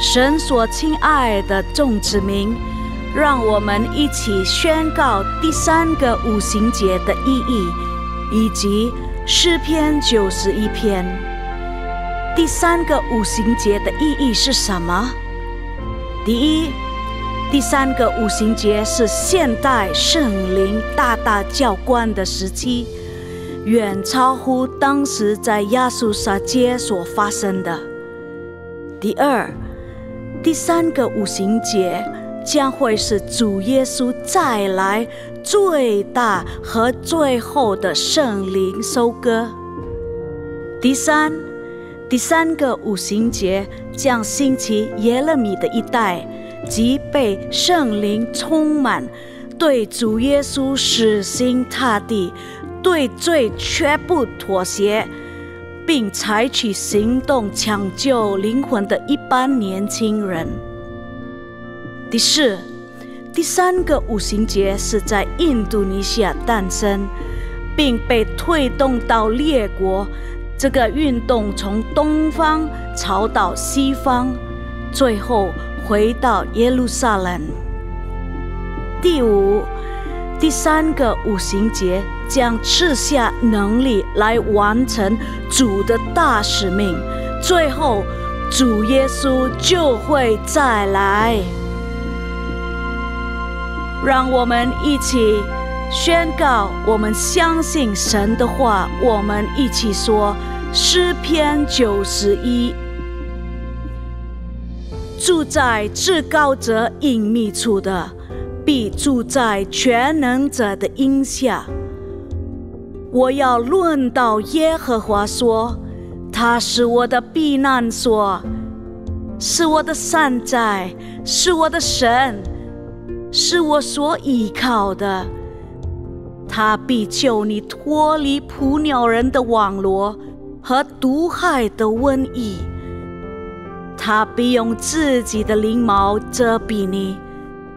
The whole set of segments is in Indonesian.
神所亲爱的众子民，让我们一起宣告第3个五旬节的意义，以及诗篇91篇。第3个五旬节的意义是什么？第一，第3个五旬节是现代圣灵大大浇灌的时期，远超乎当时在亚述撒街所发生的。第二，第3个五旬节将会是主耶稣再来最大和最后的圣灵收割。第三个五旬节将兴起耶勒米的一代，即被圣灵充满，对主耶稣死心塌地，对罪绝不妥协，并采取行动抢救灵魂的一般年轻人。第四，第3个五旬节是在印度尼西亚诞生，并被推动到列国。这个运动从东方朝到西方，最后回到耶路撒冷。第五，第3个五旬节将赐下能力来完成主的大使命，最后主耶稣就会再来。让我们一起宣告，我们相信神的话。我们一起说诗篇91：住在至高者隐秘处的，必住在全能者的荫下。我要论到耶和华说，他是我的避难所，是我的山寨，是我的神，是我所依靠的。他必救你脱离捕鸟人的网罗和毒害的瘟疫。他必用自己的翎毛遮蔽你，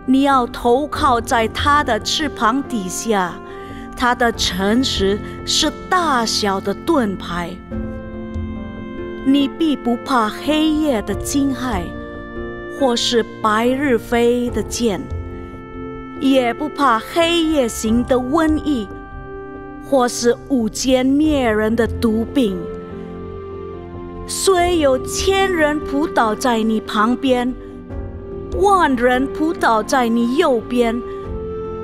你要投靠在他的翅膀底下。他的诚实是大小的盾牌。你必不怕黑夜的惊骇，或是白日飞的箭，也不怕黑夜行的瘟疫，或是午间灭人的毒病。虽有1000人扑倒在你旁边，10000人扑倒在你右边，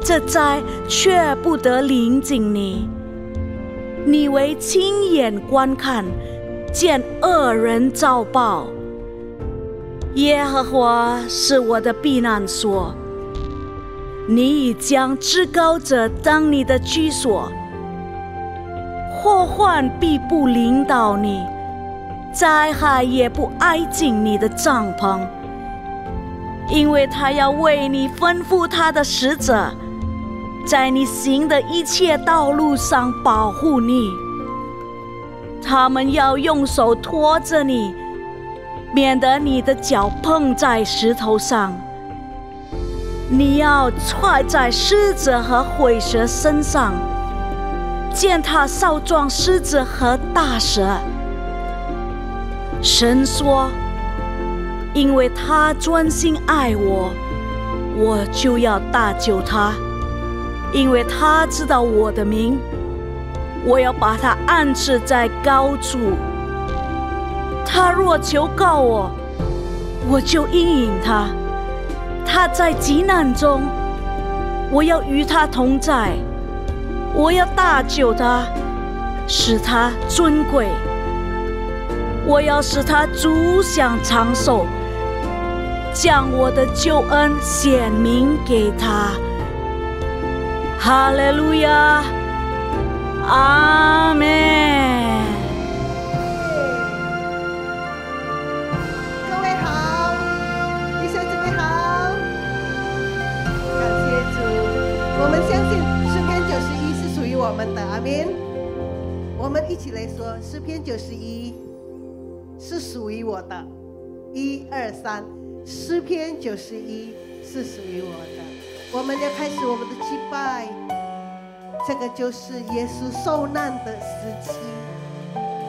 这灾却不得临近你。你为亲眼观看，见恶人遭报。耶和华是我的避难所，你已将至高者当你的居所。祸患必不临到你，灾害也不挨近你的帐篷，因为他要为你吩咐他的使者，在你行的一切道路上保护你。他们要用手托着你，免得你的脚碰在石头上。你要踹在狮子和虺蛇身上，践踏少壮狮子和大蛇。神说，因为他专心爱我，我就要搭救他。因为他知道我的名，我要把他安置在高处。他若求告我，我就应允他。他在急难中，我要与他同在。我要搭救他，使他尊贵。我要使他足享长寿，将我的救恩显明给他。哈利路亚，阿们。各位好，弟兄姊妹好，感谢主。我们相信诗篇91是属于我们的，阿们。我们一起来说，诗篇91是属于我的。1、2、3，诗篇91是属于我的。我们要开始我们的祭拜，这个就是耶稣受难的时期。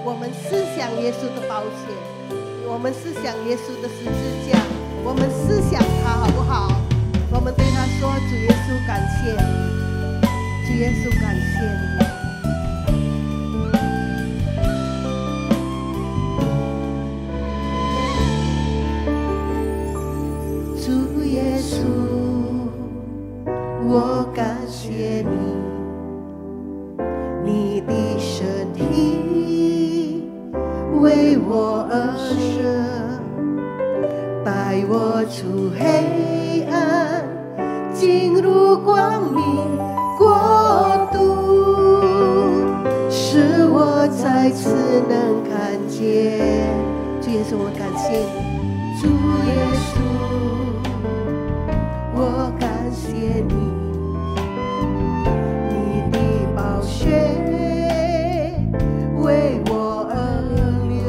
我们思想耶稣的宝血，我们思想耶稣的十字架，我们思想他好不好？我们对他说：主耶稣，感谢你，主耶稣，感谢你。主耶稣，我感谢你，你的身体为我而舍，带我出黑暗，进入光明国度，使我再次能看见。主耶稣，我感谢你，主耶稣，我感谢你，你的宝血为我而流，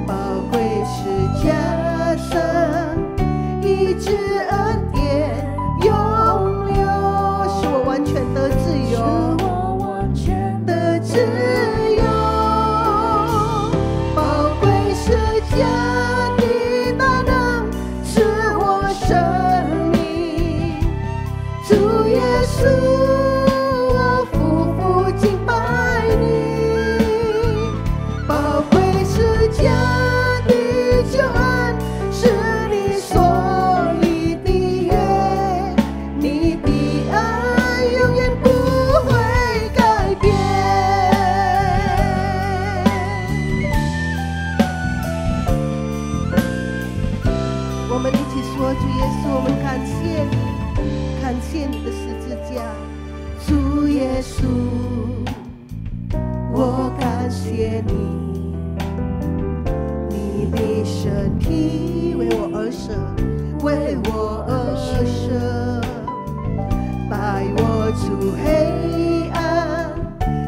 宝贵十架上医治恩典永留，使我完全得自由，得自由，宝贵十架的大能赐我生命，主耶稣，我夫妇敬拜你，宝贵十架的救恩是你所立的约，你的爱永远不会改变。我们一起说：主耶稣，我们感谢你，感谢你的十字架。主耶稣，我感谢你，你的身体为我而舍，为我而舍，带我出黑暗，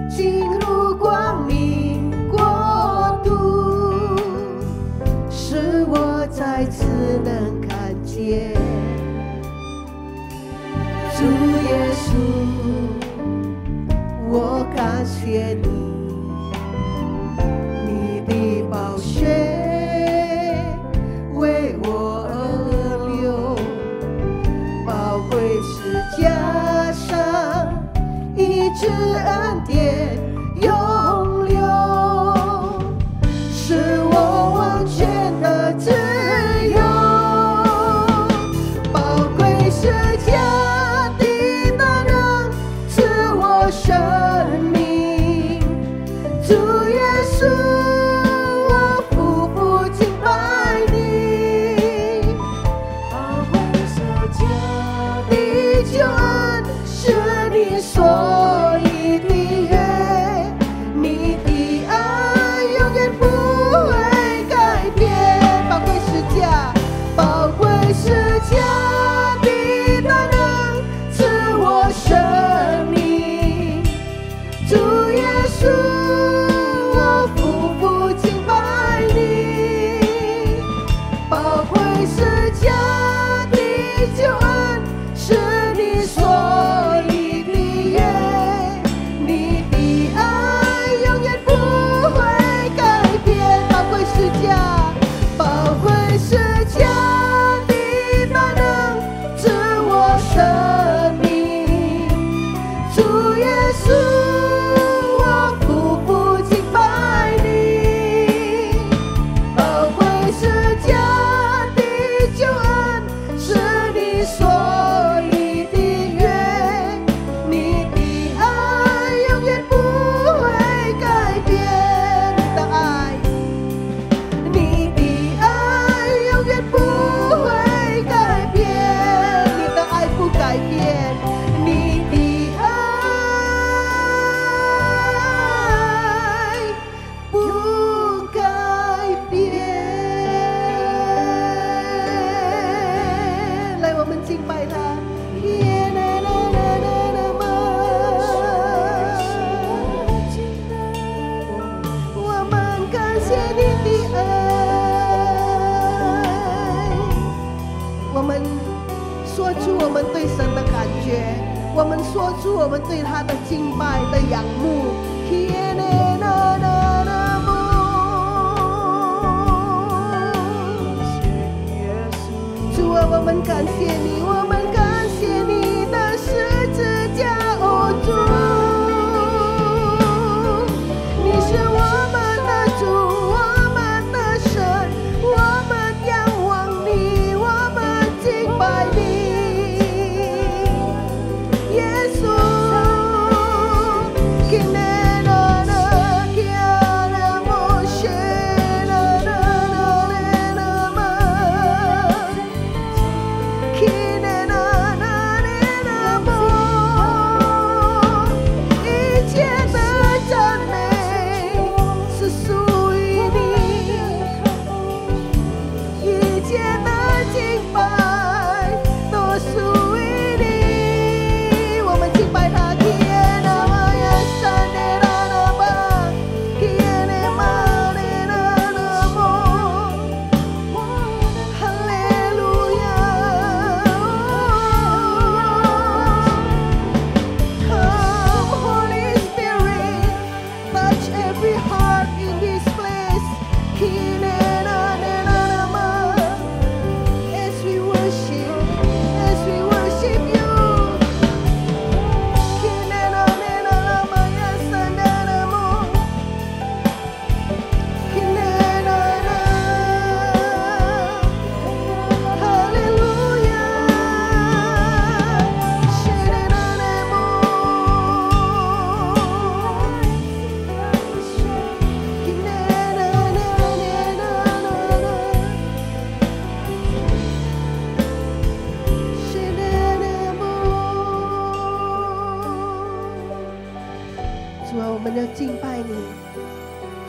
进入光明国度，使我再次能看见。主耶稣，我感谢你，你的宝血为我而流，宝贵十架上医治恩典永留，使我完全的自由，宝贵十架的大能赐我生命，主耶稣，我夫妇敬拜你，宝贵十架的救恩是你所立的约，你的爱永远不会改变，宝贵十架，宝贵十架的大能赐我生命，主耶稣，我夫妇敬拜你，宝贵十架的救恩是你所立的约，你的爱永远不会改变，宝贵十架，宝贵十架的大能赐我生命，主耶稣，我夫妇敬拜你，宝贵十架的救恩是你所立的约，你的爱永远不会改变，你的爱，你的爱永远不会改变，你的爱不改变，你的爱不改变。来，我们敬拜他。我们感谢你的爱，我们说出我们对神的感觉，我们说出我们对他的敬拜的仰慕。我们感谢你，我们感谢你的十字架，哦主，你是我们的主，我们的神，我们仰望你，我们敬拜你，耶稣。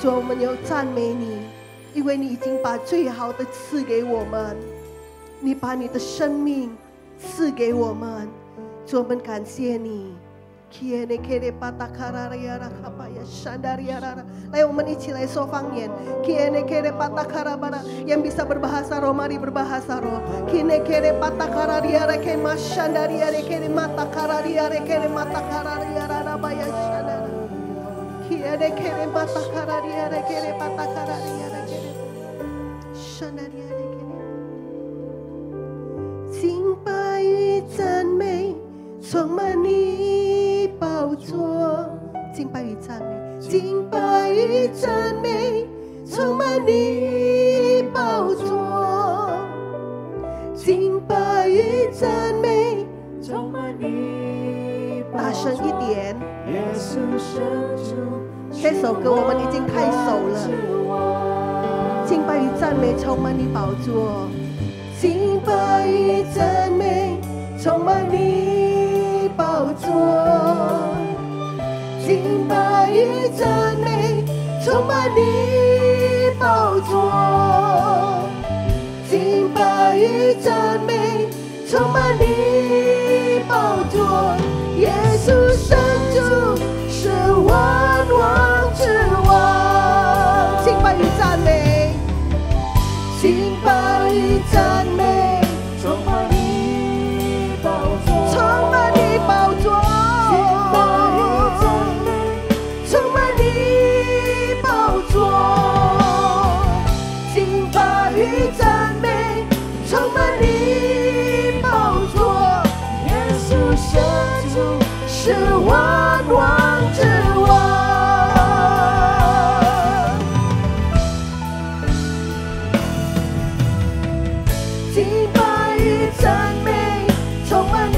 主，我们要赞美你，因为你已经把最好的赐给我们，你把你的生命赐给我们。主，我们感谢你。来，我们一起来说方言。Yang bisa berbahasa roh, mari berbahasa roh. Kine kere patakara diare ke masanda diare ke matakara diare ke matakara diare rabaya shanda. Kine kere patakara diare ke patakara diare ke shanda diare ke. 敬拜与赞美充满你宝座，敬拜与赞美，敬拜与赞美充满你宝座，敬拜与赞美充满你宝座。大声一点，耶稣神主，这首歌我们已经太熟了。敬拜与赞美充满你宝座，敬拜与赞美充满你宝座，敬拜与赞美充满你宝座，敬拜与赞美充满你宝座。耶稣神主是万王之王，敬拜与赞美，敬拜与赞美充满你宝座，充满你宝座，充满你宝座，敬拜与赞美充满你宝座。耶稣神主是万王之王。敬拜与赞美充满你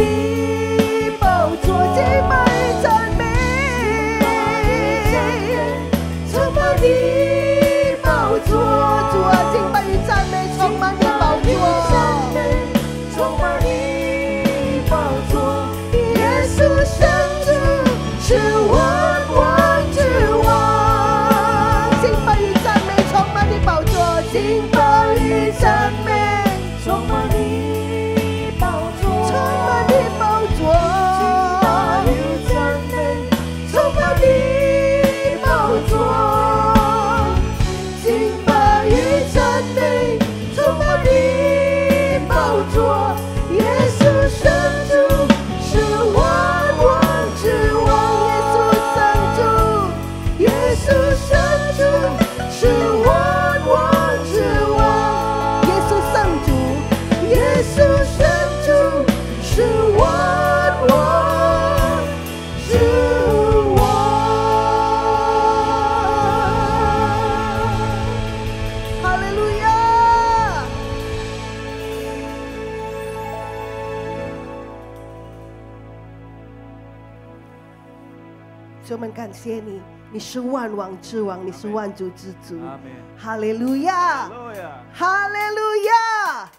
主，我们感谢你，你是万王之王，你是万主之主。哈利路亚，哈利路亚，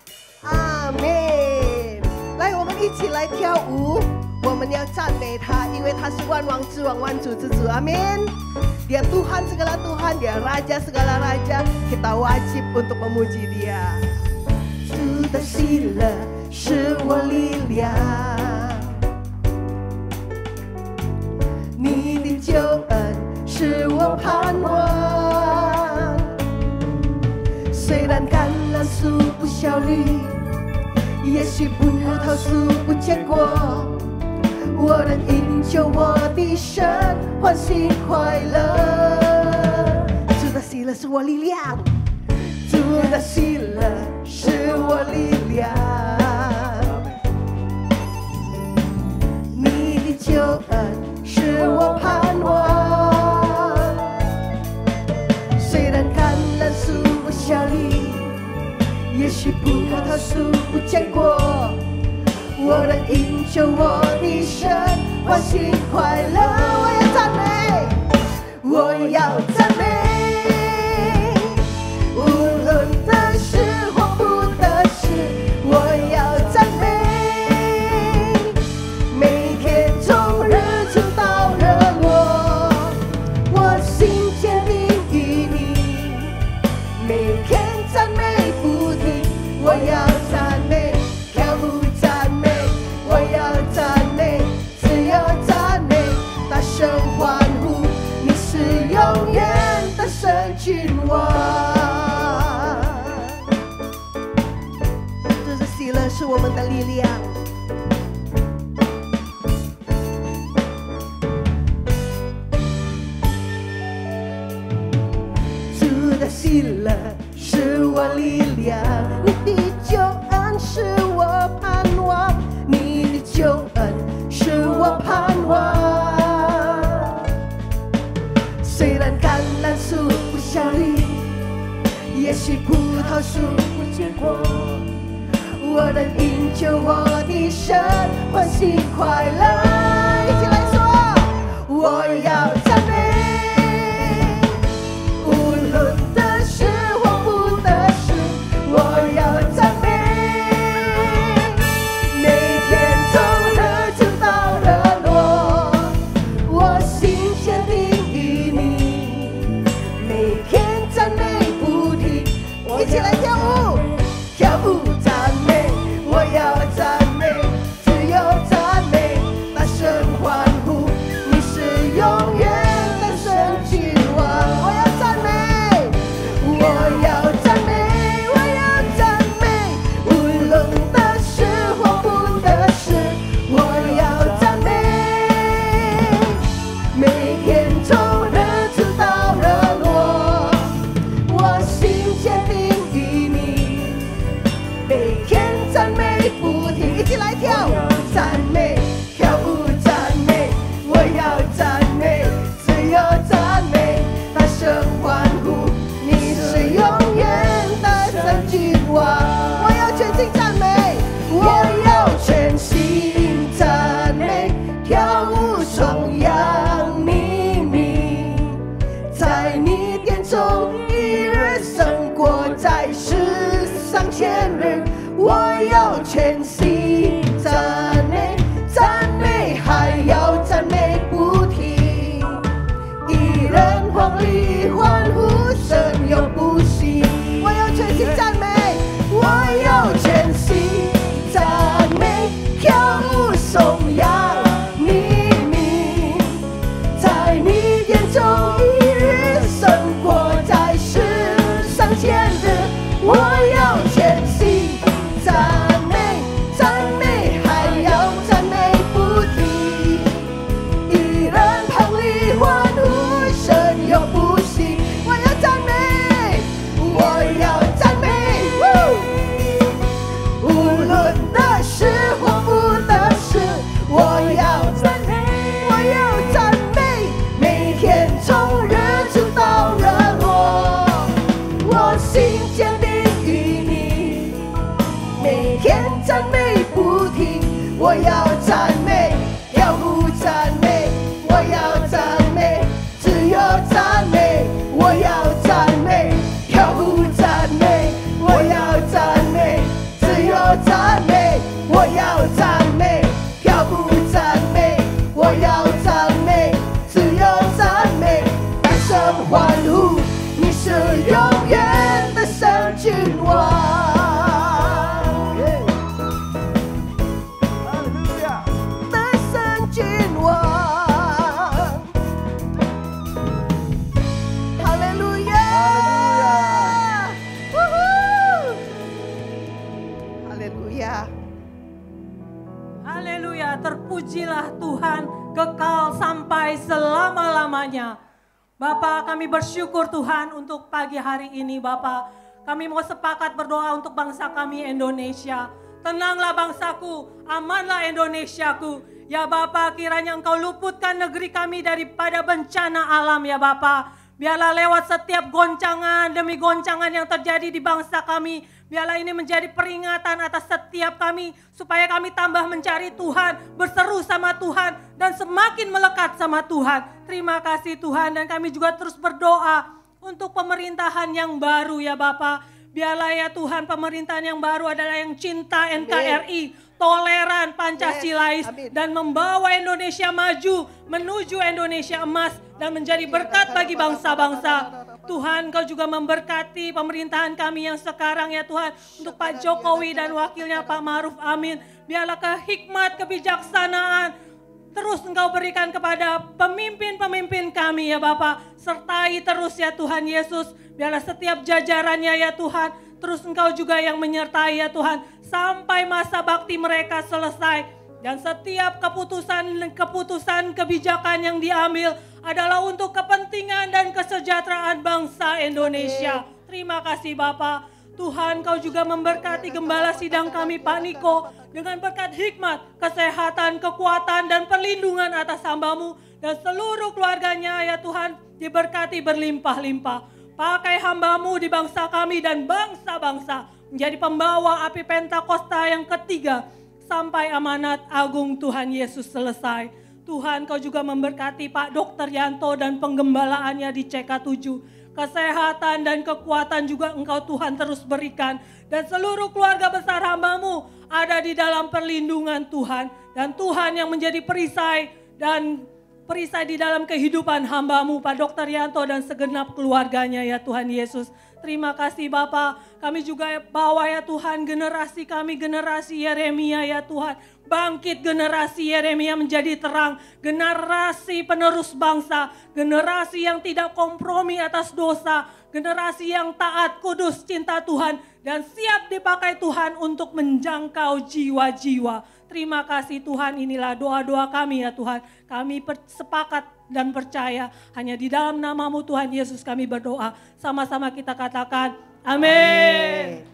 阿门。来，我们一起来跳舞，我们要赞美他，因为他是万王之王，万主之主。阿门。Dia Tuhan segala Tuhan, Dia Raja segala Raja. Kita wajib untuk memuji Dia. 主的喜乐是我力量，你的救恩是我盼望。虽然橄榄树不效绿，也许葡萄树不结果，我能因救我的神欢喜快乐。主的喜乐是我力量，主的喜乐是我力量，你的救恩是我盼望。虽然橄榄树不效力，也许葡萄树不结果，我能因救我的神欢喜快乐。我要赞美，我要赞美，无论得失或不得失，我要赞美。每天从日出到日落，我心坚定于你，每天赞美不停。我要赞美，跳舞赞美，我要赞美，只有赞美，大声欢呼，你是永远的神君王。这是喜乐，是我们的力量。主的喜乐是我力量，你的救恩是我盼望，你的救恩是我盼望。虽然橄榄树不效力，也许葡萄树不结果，我能因救我的神欢喜快乐。一起来说，我要赞美，无论得失或不得失，我要赞美。每天从日出到日落，我心坚定于你，每天赞美不停。一起来跳舞，跳舞赞美，我要赞美，只有赞美，大声欢呼，你是永远的神君王。我要赞美，我要赞美，我要赞美，无论得失或不得失，我要赞美。每天从日出到日落，我心坚定于你，每天赞美不停。一起来跳，赞美，跳舞赞美，我要赞美，只有赞美，大声欢呼，你是永远的神君王。我要全心赞美，我要全心赞美，跳舞颂扬你名，在你殿中一日胜过在世上千日。我要全心赞美，赞美还要赞美不停，一人欢喜欢呼，神又不息。我要全心赞美，我要全心赞美，跳舞颂扬你名，在你殿中一日胜过在世上千日。我要全心赞美，赞美还要赞美不停，一人旁里欢呼，神又不息。我要赞美，我要赞美，无论得失或不得失，我要赞美，我要赞美，每天从日出到日落，我心坚定于你，每天赞美不停。我要赞美，跳舞赞美，我要赞美。的神君王。哈利路亚！哈利路亚！ Haleluya, terpujilah Tuhan kekal sampai selama-lamanya. Bapa, kami bersyukur Tuhan untuk pagi hari ini Bapa. Kami mau sepakat berdoa untuk bangsa kami Indonesia. Tenanglah bangsaku, amanlah Indonesiaku. Ya Bapa, kiranya Engkau luputkan negeri kami daripada bencana alam ya Bapa. Biarlah lewat setiap goncangan demi goncangan yang terjadi di bangsa kami. Biarlah ini menjadi peringatan atas setiap kami. Supaya kami tambah mencari Tuhan, berseru sama Tuhan. Dan semakin melekat sama Tuhan. Terima kasih Tuhan, dan kami juga terus berdoa untuk pemerintahan yang baru ya Bapa. Biarlah ya Tuhan, pemerintahan yang baru adalah yang cinta NKRI, toleran, Pancasilais, dan membawa Indonesia maju menuju Indonesia emas dan menjadi berkat bagi bangsa-bangsa. Tuhan, Kau juga memberkati pemerintahan kami yang sekarang ya Tuhan, untuk Pak Jokowi dan wakilnya Pak Maruf Amin. Biarlah hikmat, kebijaksanaan terus Engkau berikan kepada pemimpin-pemimpin kami ya Bapa. Sertai terus ya Tuhan Yesus. Biarlah setiap jajarannya ya Tuhan, terus Engkau juga yang menyertai ya Tuhan. Sampai masa bakti mereka selesai. Dan setiap keputusan kebijakan yang diambil adalah untuk kepentingan dan kesejahteraan bangsa Indonesia. Terima kasih Bapa. Tuhan, Kau juga memberkati gembala sidang kami Pak Niko dengan berkat hikmat, kesehatan, kekuatan, dan perlindungan atas hamba-Mu dan seluruh keluarganya ya Tuhan, diberkati berlimpah-limpah. Pakai hamba-Mu di bangsa kami dan bangsa-bangsa menjadi pembawa api Pentakosta yang ketiga sampai amanat agung Tuhan Yesus selesai. Tuhan, Kau juga memberkati Pak Dr. Yanto dan penggembalaannya di CK7. Kesehatan dan kekuatan juga Engkau Tuhan terus berikan. Dan seluruh keluarga besar hamba-Mu ada di dalam perlindungan Tuhan. Dan Tuhan yang menjadi perisai di dalam kehidupan hamba-Mu Pak Dr. Yanto dan segenap keluarganya ya Tuhan Yesus. Terima kasih Bapa. Kami juga bawa ya Tuhan generasi kami, generasi Yeremia ya Tuhan. Bangkit generasi Yeremia menjadi terang. Generasi penerus bangsa. Generasi yang tidak kompromi atas dosa. Generasi yang taat, kudus, cinta Tuhan. Dan siap dipakai Tuhan untuk menjangkau jiwa-jiwa. Terima kasih Tuhan, inilah doa-doa kami ya Tuhan. Kami sepakat dan percaya hanya di dalam nama-Mu Tuhan Yesus kami berdoa. Sama-sama kita katakan amin.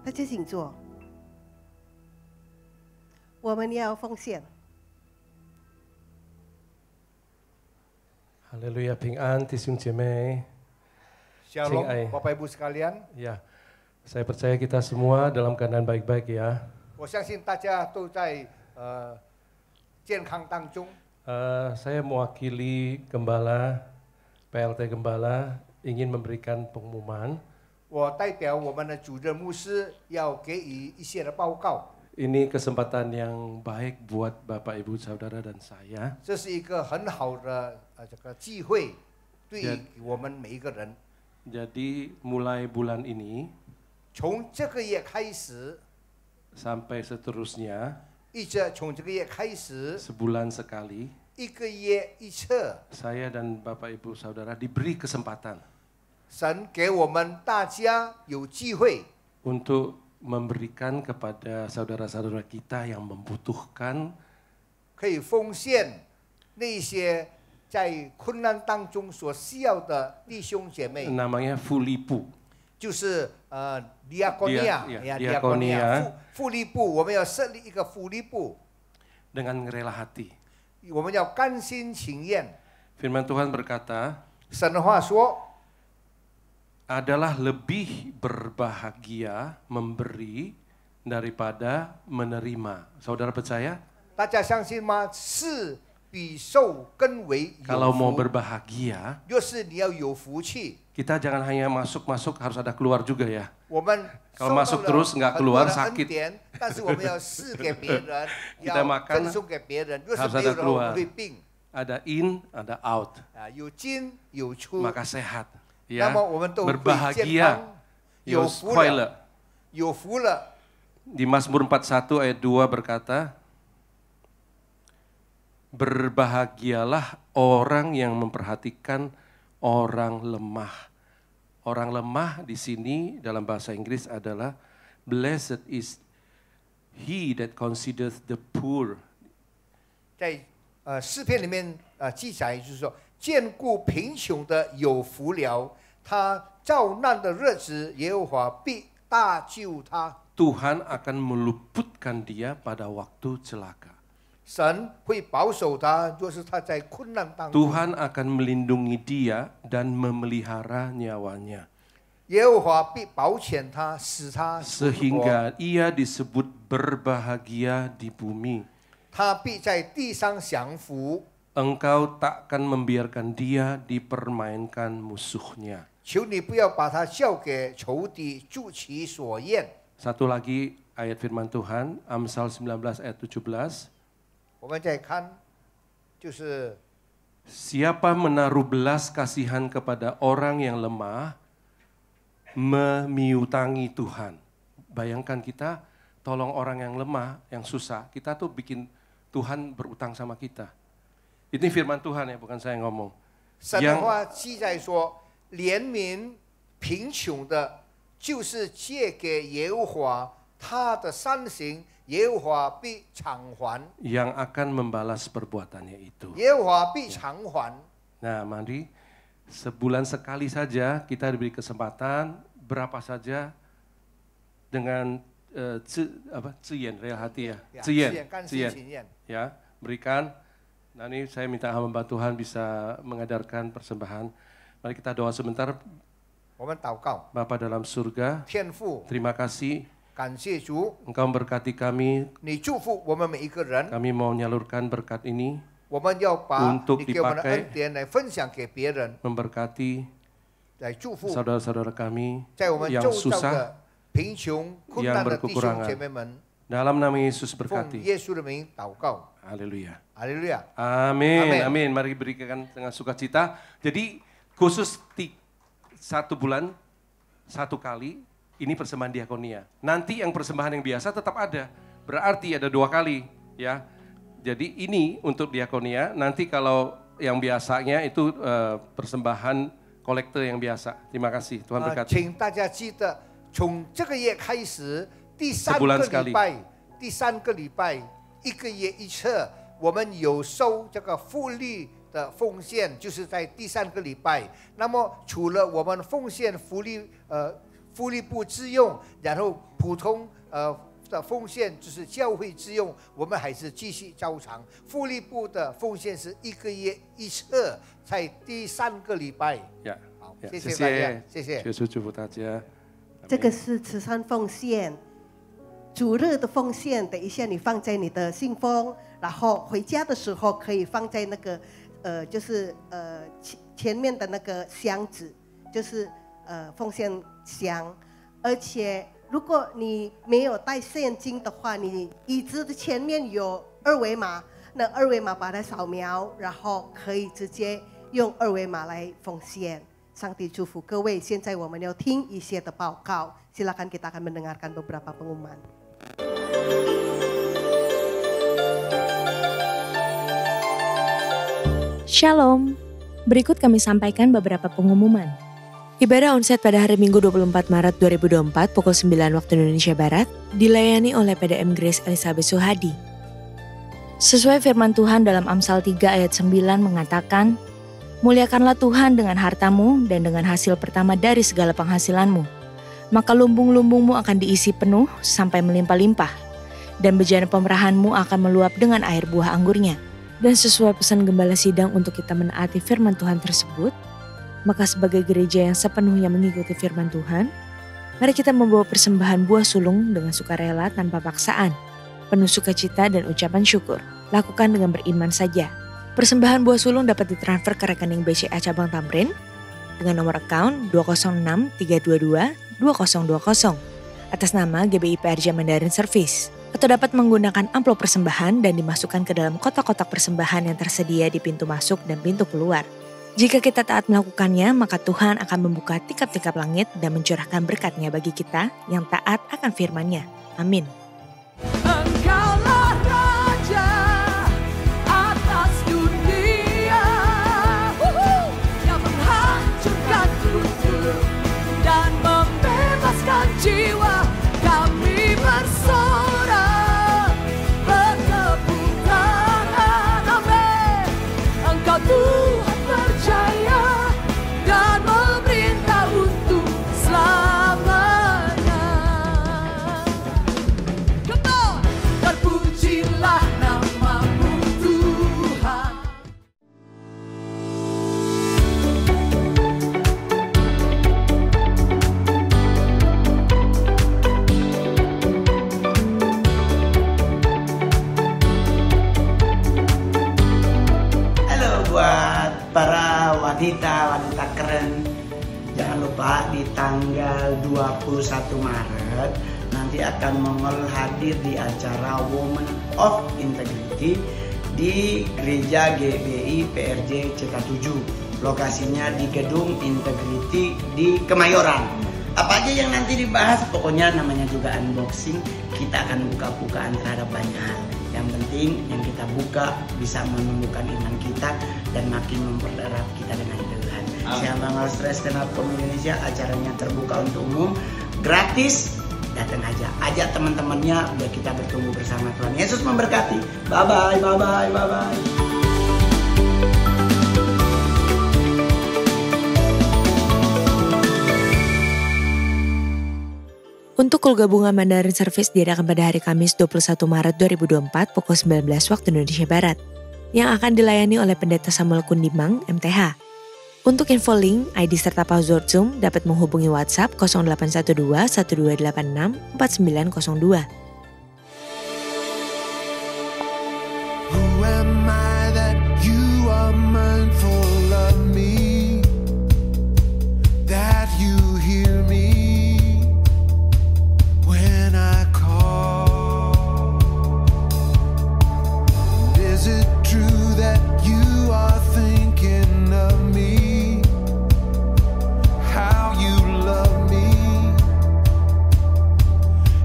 大家请坐。我们要奉献。 Haleluya,平安弟兄姐妹。 Shalom Cing Ai. Bapak Ibu sekalian. Ya, saya percaya kita semua dalam keadaan baik-baik ya. 我相信大家都在健康当中。 Saya mewakili Gembala, PLT Gembala ingin memberikan pengumuman. 我代表我们的主任牧师要给予一些的报告。 Ini kesempatan yang baik buat Bapak, Ibu, Saudara dan saya. 这是一个很好的这个机会，对于我们每一个人。 Jadi mulai bulan ini 从这个月开始， sampai seterusnya 一直从这个月开始， sebulan sekali 一个月一次， saya dan Bapak, Ibu, Saudara diberi kesempatan 神给我们大家有机会 untuk memberikan kepada saudara-saudara kita yang membutuhkan 可以奉献那些在困难当中所需要的弟兄姐妹， namanya Fulipu. 就是diakonia， diakonia 福利部，我们要设立一个福利部， dengan rela hati. 我们要甘心情愿。 Firman Tuhan berkata, 神的话说， adalah lebih berbahagia memberi daripada menerima. Saudara percaya? 大家相信吗？是比受更为有 Kalau mau 福。 berbahagia, 就是你要有福气。 kita jangan hanya masuk-masuk, harus ada keluar juga ya. 我们 Kalau masuk terus nggak keluar 很多的恩 sakit. 典，但是我们要赐给别人， Kita 要 makan 分送给别人。若是 harus 没有 ada 的话，我 keluar. 们会病。ada in, ada out. 有进有出。 Maka sehat. 那 Ya, 么我们都会健 berbahagia, 康，有福 快 了， 乐. 有福了。 Di Mazmur 41 ayat 2 berkata, berbahagialah orang yang memperhatikan orang lemah. Orang lemah di sini dalam bahasa Inggris adalah blessed is he that considers the poor. 在诗篇里面记载，就是说眷顾贫穷的有福了，他遭难的日子，耶和华必大救他。 Tuhan akan meluputkan dia pada waktu celaka. 神会保守他，若是他在困难当中。 Tuhan akan melindungi dia dan memelihara nyawanya. 耶和华必保全他，使他存活。 Sehingga ia disebut berbahagia di bumi. 他必在地上享福。 Engkau takkan membiarkan dia dipermainkan musuhnya. 求你不要把他交给仇敌，助其所愿。 Satu lagi ayat firman Tuhan, Amsal 19 ayat 17. 我们再看，就是 Siapa menaruh belas kasihan kepada orang yang lemah, memiutangi Tuhan. Bayangkan kita tolong orang yang lemah, yang susah, kita tuh bikin Tuhan berutang sama kita. Ini firman Tuhan ya, bukan saya yang ngomong. 神的话记载说，怜悯贫穷的，就是借给耶和华，他的善行，耶和华必偿还。 Yang akan membalas perbuatannya itu. 耶和华必偿还。 Nah, mari sebulan sekali saja kita diberi kesempatan berapa saja dengan ciyen real hati ya. 自干事 ciyen 情愿。 ya, berikan. Nah, ini saya minta hamba Tuhan bisa mengadarkan persembahan. Mari kita doa sebentar. 我们祷告， Bapa dalam surga, 天父， terima kasih 感谢主， Engkau memberkati kami. 你祝福我们每一个人。 Kami mau menyalurkan berkat ini 我们要把 Untuk 你给我们的 dipakai 恩典来分享给别人， memberkati 来祝福 saudara-saudara kami 在我们 yang 周遭 susah. 的贫穷困难的弟兄 berkekurangan. 姐妹们。 Dalam nama Yesus 奉 berkati. 耶稣的名祷告， Haleluya. 哈利路亚。 Amin, Amin. amin. Mari berikan dengan sukacita. Jadi khusus 1 bulan, 1 kali, ini persembahan diakonia. Nanti yang persembahan yang biasa tetap ada. Berarti ada 2 kali. Ya. Jadi ini untuk diakonia, nanti kalau yang biasanya itu persembahan kolektor yang biasa. Terima kasih, Tuhan berkati. 请大家记得，从这个月开始，第3 Sebulan 个 sekali. 礼拜，第3个礼拜，1个月1次，我们有收这个复利的奉献，就是在第3个礼拜。那么除了我们奉献福利部自用，然后普通的奉献就是教会自用，我们还是继续照常。福利部的奉献是1个月1次，在第3个礼拜。 Ya, 好， ya, 谢谢大家，谢谢。 Yesus 祝福大家。这个是慈善奉献，主日的奉献，等一下你放在你的信封，然后回家的时候可以放在那个就是前面的那个箱子，就是奉献箱。而且如果你没有带现金的话，你椅子的前面有2维码，那2维码把它扫描，然后可以直接用2维码来奉献。 上帝祝福各位。现在我们要听一些的报告，silakan kita akan mendengarkan beberapa pengumuman. Shalom, berikut kami sampaikan beberapa pengumuman. Ibadah onsite pada hari Minggu 24 Maret 2024 pukul 9 waktu Indonesia Barat dilayani oleh PDM Grace Elizabeth Suhadi. Sesuai firman Tuhan dalam Amsal 3 ayat 9 mengatakan, muliakanlah Tuhan dengan hartamu dan dengan hasil pertama dari segala penghasilanmu. Maka lumbung-lumbungmu akan diisi penuh sampai melimpah-limpah. Dan bejana pemerahanmu akan meluap dengan air buah anggurnya. Dan sesuai pesan Gembala Sidang untuk kita menaati firman Tuhan tersebut, maka sebagai gereja yang sepenuhnya mengikuti firman Tuhan, mari kita membawa persembahan buah sulung dengan sukarela tanpa paksaan, penuh sukacita dan ucapan syukur. Lakukan dengan beriman saja. Persembahan buah sulung dapat ditransfer ke rekening BCA Cabang Tamrin dengan nomor account 206 322 2020 atas nama GBI PRJ Mandarin Service. atau dapat menggunakan amplop persembahan dan dimasukkan ke dalam kotak-kotak persembahan yang tersedia di pintu masuk dan pintu keluar. Jika kita taat melakukannya, maka Tuhan akan membuka tingkap-tingkap langit dan mencurahkan berkat-Nya bagi kita yang taat akan firman-Nya. Amin. Engkaulah Raja atas dunia, yang menghancurkan kufur dan membebaskan jiwa. Kami bersorak, bertepuk tangan, amin. Engkau Tuhan percaya dan memerintah untuk selamanya. Come on, terpujilah nama-Mu Tuhan. Halo buat para wanita keren. Jangan lupa di tanggal 21 Maret nanti akan Mongol hadir di acara Women of Integrity di Gereja GBI PRJ CK7. Lokasinya di Gedung Integrity di Kemayoran. Apa aja yang nanti dibahas, pokoknya namanya juga unboxing. Kita akan buka-bukaan terhadap banyak hal. Yang penting yang kita buka bisa menumbuhkan iman kita dan makin mempererat kita dengan Tuhan. Siapa nggak stres Kenalpot Indonesia, acaranya terbuka untuk umum, gratis. Datang aja, ajak teman-temannya biar kita bertumbuh bersama Tuhan. Yesus memberkati. Bye bye, bye bye, bye bye. Untuk Kul Gabungan Mandarin Service diadakan pada hari Kamis 21 Maret 2024 pukul 19 waktu Indonesia Barat, yang akan dilayani oleh Pendeta Samuel Kundimang, MTH. Untuk info link, ID serta password Zoom dapat menghubungi WhatsApp 0812 1286 4902. Who am I that you are mindful of me, that you hear me when I call? Is it true that you are thinking of me, how you love me?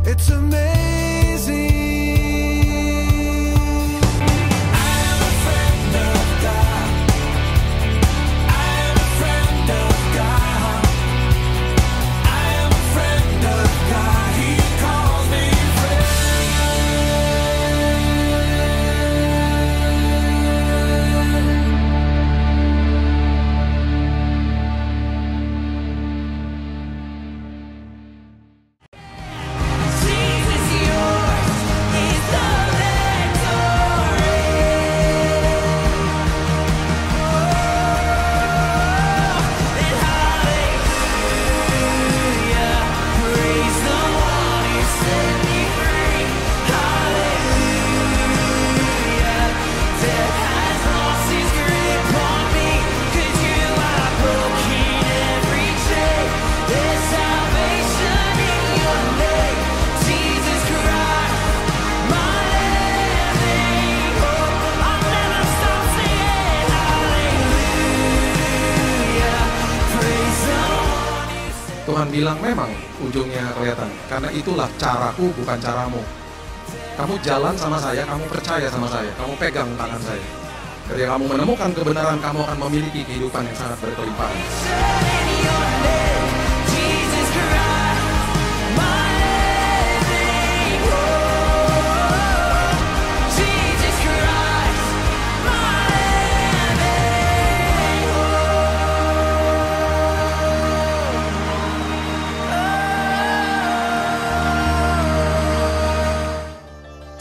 It's amazing. Tuhan bilang memang ujungnya kelihatan. Karena itulah caraku bukan caramu. Kamu jalan sama saya, kamu percaya sama saya, kamu pegang tangan saya. Ketika kamu menemukan kebenaran, kamu akan memiliki kehidupan yang sangat berkelimpahan.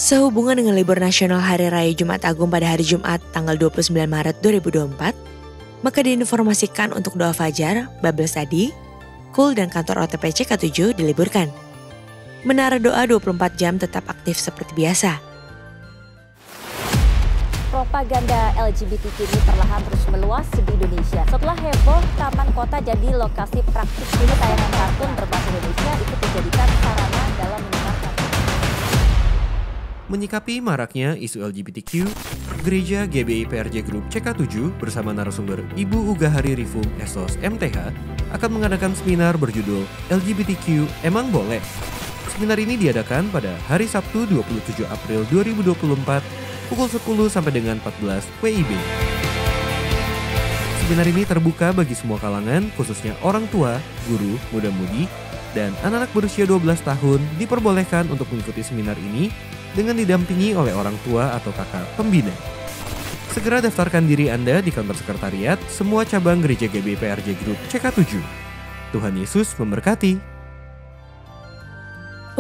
Sehubungan dengan libur nasional Hari Raya Jumat Agung pada hari Jumat tanggal 29 Maret 2024, maka diinformasikan untuk doa fajar, Bible study, Kul dan kantor OTP CK7 diliburkan. Menara doa 24 jam tetap aktif seperti biasa. Propaganda LGBTQ ini perlahan terus meluas di Indonesia. Setelah heboh, Taman Kota jadi lokasi praktik ini tayangan kartun berbahasa Indonesia ikut dijadikan sarana dalam menyebarkan. Menyikapi maraknya isu LGBTQ, Gereja GBI PRJ Group CK7 bersama narasumber Ibu Uga Hari Rifum Esos MTH akan mengadakan seminar berjudul LGBTQ Emang Boleh? Seminar ini diadakan pada hari Sabtu 27 April 2024 pukul 10 sampai dengan 14 WIB. Seminar ini terbuka bagi semua kalangan, khususnya orang tua, guru, muda-mudi, dan anak-anak berusia 12 tahun diperbolehkan untuk mengikuti seminar ini dengan didampingi oleh orang tua atau kakak pembina. Segera daftarkan diri Anda di kantor sekretariat semua cabang Gereja GBI PRJ Group CK7. Tuhan Yesus memberkati.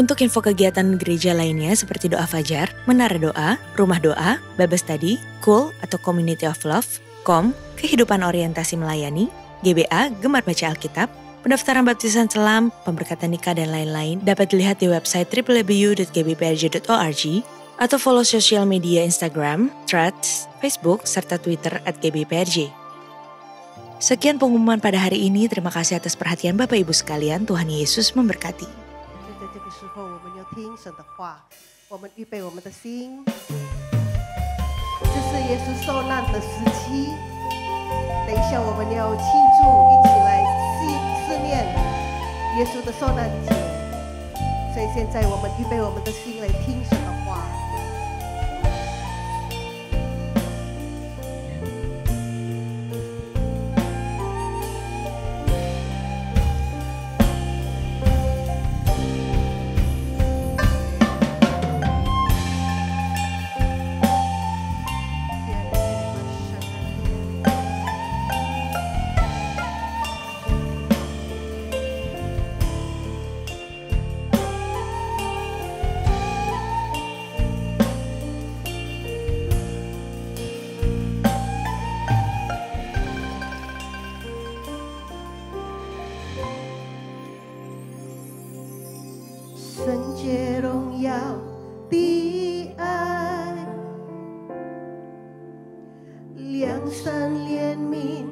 Untuk info kegiatan gereja lainnya seperti doa fajar, menara doa, rumah doa, Bible study, Cool atau Community of Love, KOM, kehidupan orientasi melayani, GBA, gemar baca Alkitab, pendaftaran baptisan selam, pemberkatan nikah, dan lain-lain dapat dilihat di website www.gbprj.org atau follow sosial media Instagram, Threads, Facebook, serta Twitter @gbprj. Sekian pengumuman pada hari ini. Terima kasih atas perhatian Bapak Ibu sekalian. Tuhan Yesus memberkati. 在这个时候，我们要听神的话，我们预备我们的心。这是耶稣受难的时期，等一下我们要庆祝，一起来思念耶稣的受难节。所以现在我们预备我们的心来听神的话。圣洁荣耀的爱，良善怜悯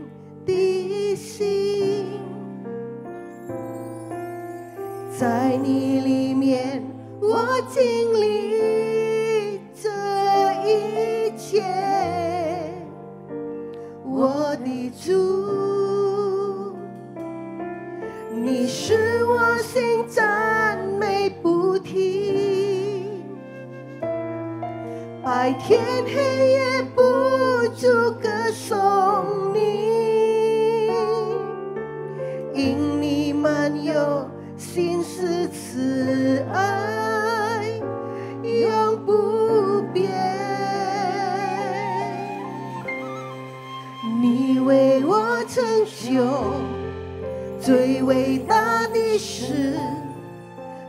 的心，在你里面我经历这一切，我的主，你是我心赞美不停，白天黑夜不住歌颂你，因你满有心思慈爱，永不变。你为我成就最伟大的事，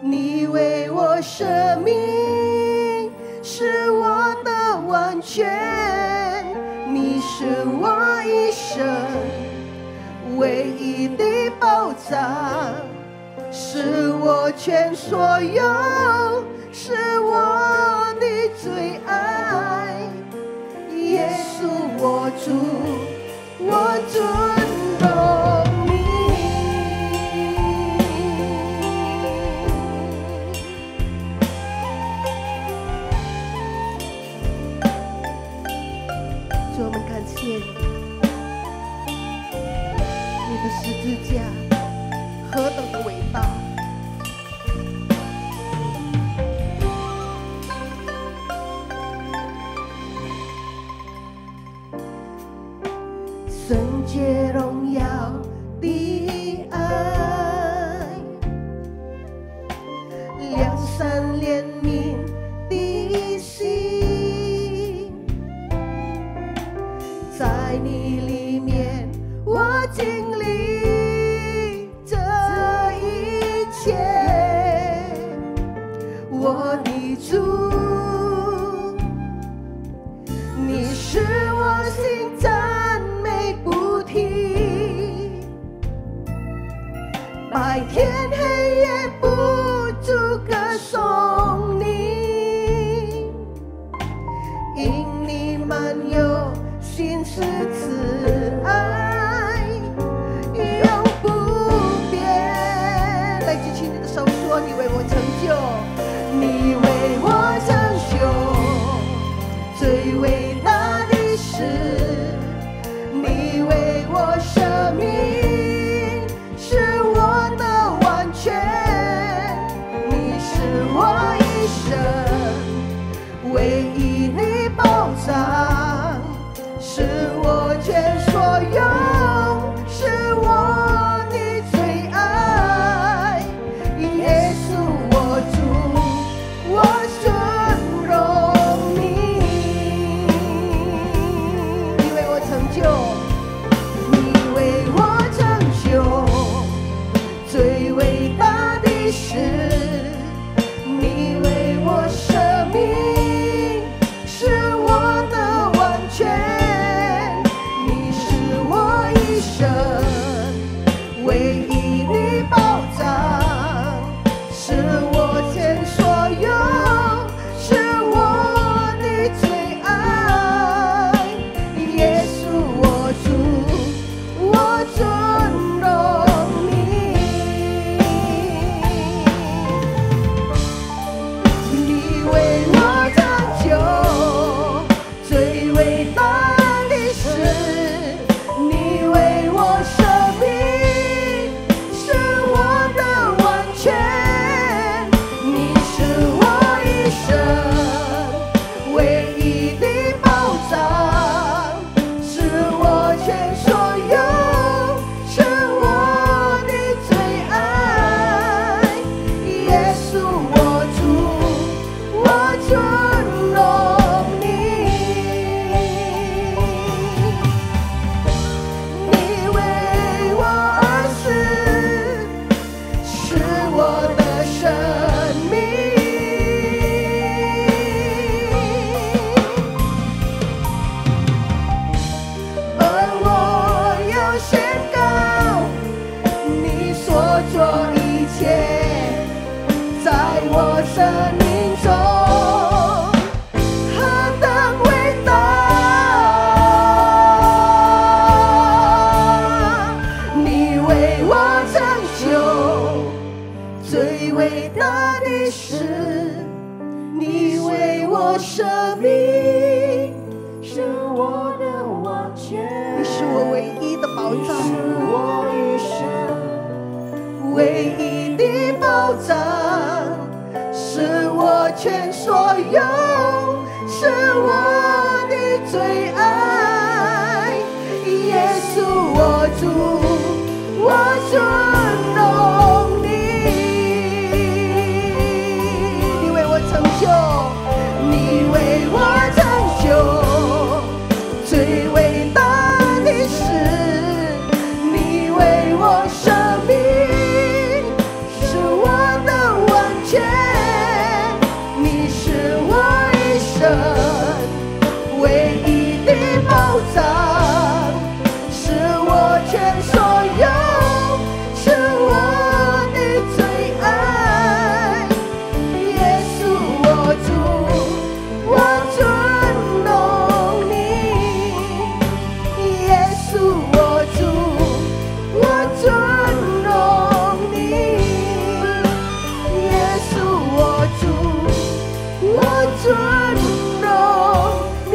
你为我舍命，是我的完全，你是我一生唯一的保障，是我全所有，是我的最爱。耶稣我主，我尊重你。主，我们感谢你，你的十字架何等的伟大！圣洁荣耀的爱，良善怜悯的心，在你里面我经历这一切，我的主，你是我心赞美不停，白天黑夜不住歌颂你，因你满有心是慈爱，永不变。来举起你的手说，你为我成就，你为我成就。唯一的保障，是我前所有，是我的最爱。耶稣我主，我尊荣你，你为我拯救最伟大的事，你为我舍命，是我的完全，你是我一生唯一的保障，是我全所有，是我的最爱。耶稣我主，我尊荣你，你为我而死，是我的生命。而我要宣告，你所做一切，在我生命中何等伟大！你为我成就最伟大的事，你为我舍命，是我的完全，你是我唯一的保障，是我一生唯一的保障，是我全所有，是我的最爱。耶稣我主，我尊荣你，你为我成就，你为我成就最伟大的事，你为我舍命，是我的完全，你是我一生唯一的保障，是我全所有，是我的最爱。耶稣我主，我尊荣你，耶稣我主，我尊荣你，耶稣我主，我尊荣你。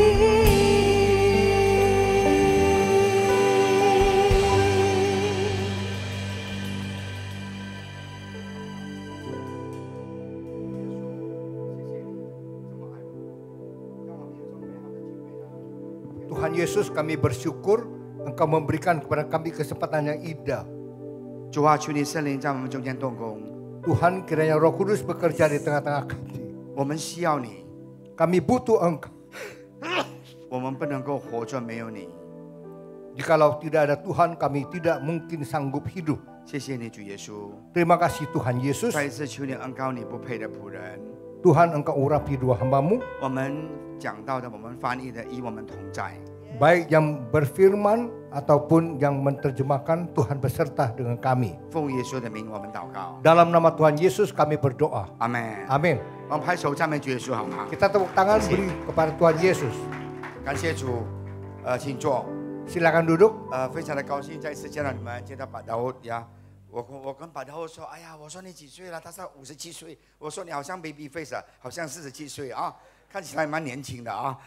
Tuhan Yesus, kami bersyukur Engkau memberikan kepada kami kesempatan yang indah. 主啊，求你圣灵在我们中间动工， Tuhan, kiranya Roh Kudus bekerja di tengah-tengah kami. 我们需要你， Kami butuh Engkau. 我们不能够活着没有你。 Jikalau tidak ada Tuhan, kami tidak mungkin sanggup hidup. 谢谢你，主耶稣。 Terima kasih Tuhan Yesus. 再一次求你恩膏你不配的仆人。 Tuhan, Engkau urapi dua hamba-Mu, 我们讲到的，我们翻译的，与我们同在。 baik yang berfirman ataupun yang menerjemahkan, Tuhan beserta dengan kami. 奉耶稣的名，我们祷告。 Dalam nama Tuhan Yesus kami berdoa. 阿门。 Amin. 我们拍手赞美主耶稣，好吗？ Kita tepuk tangan beri kepada Tuhan Yesus. 感谢主。请坐。 Silakan duduk. 非常的高兴再次见到你们，见到把刀呀。我跟把刀说，哎呀，我说你几岁了？他说57岁。我说你好像 baby face 啊，好像47岁啊。 看起来蛮年轻的啊。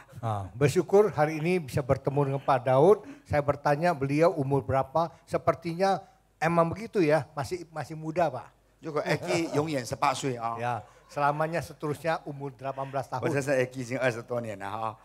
Bersyukur hari ini bisa bertemu dengan Pak Daud. Saya bertanya beliau umur berapa? Sepertinya emang begitu ya, masih muda Pak. 如果 Eki 永远18岁啊。Ya, selamanya seterusnya umur 18 tahun. 我认识 Eki 已经20多年了哈。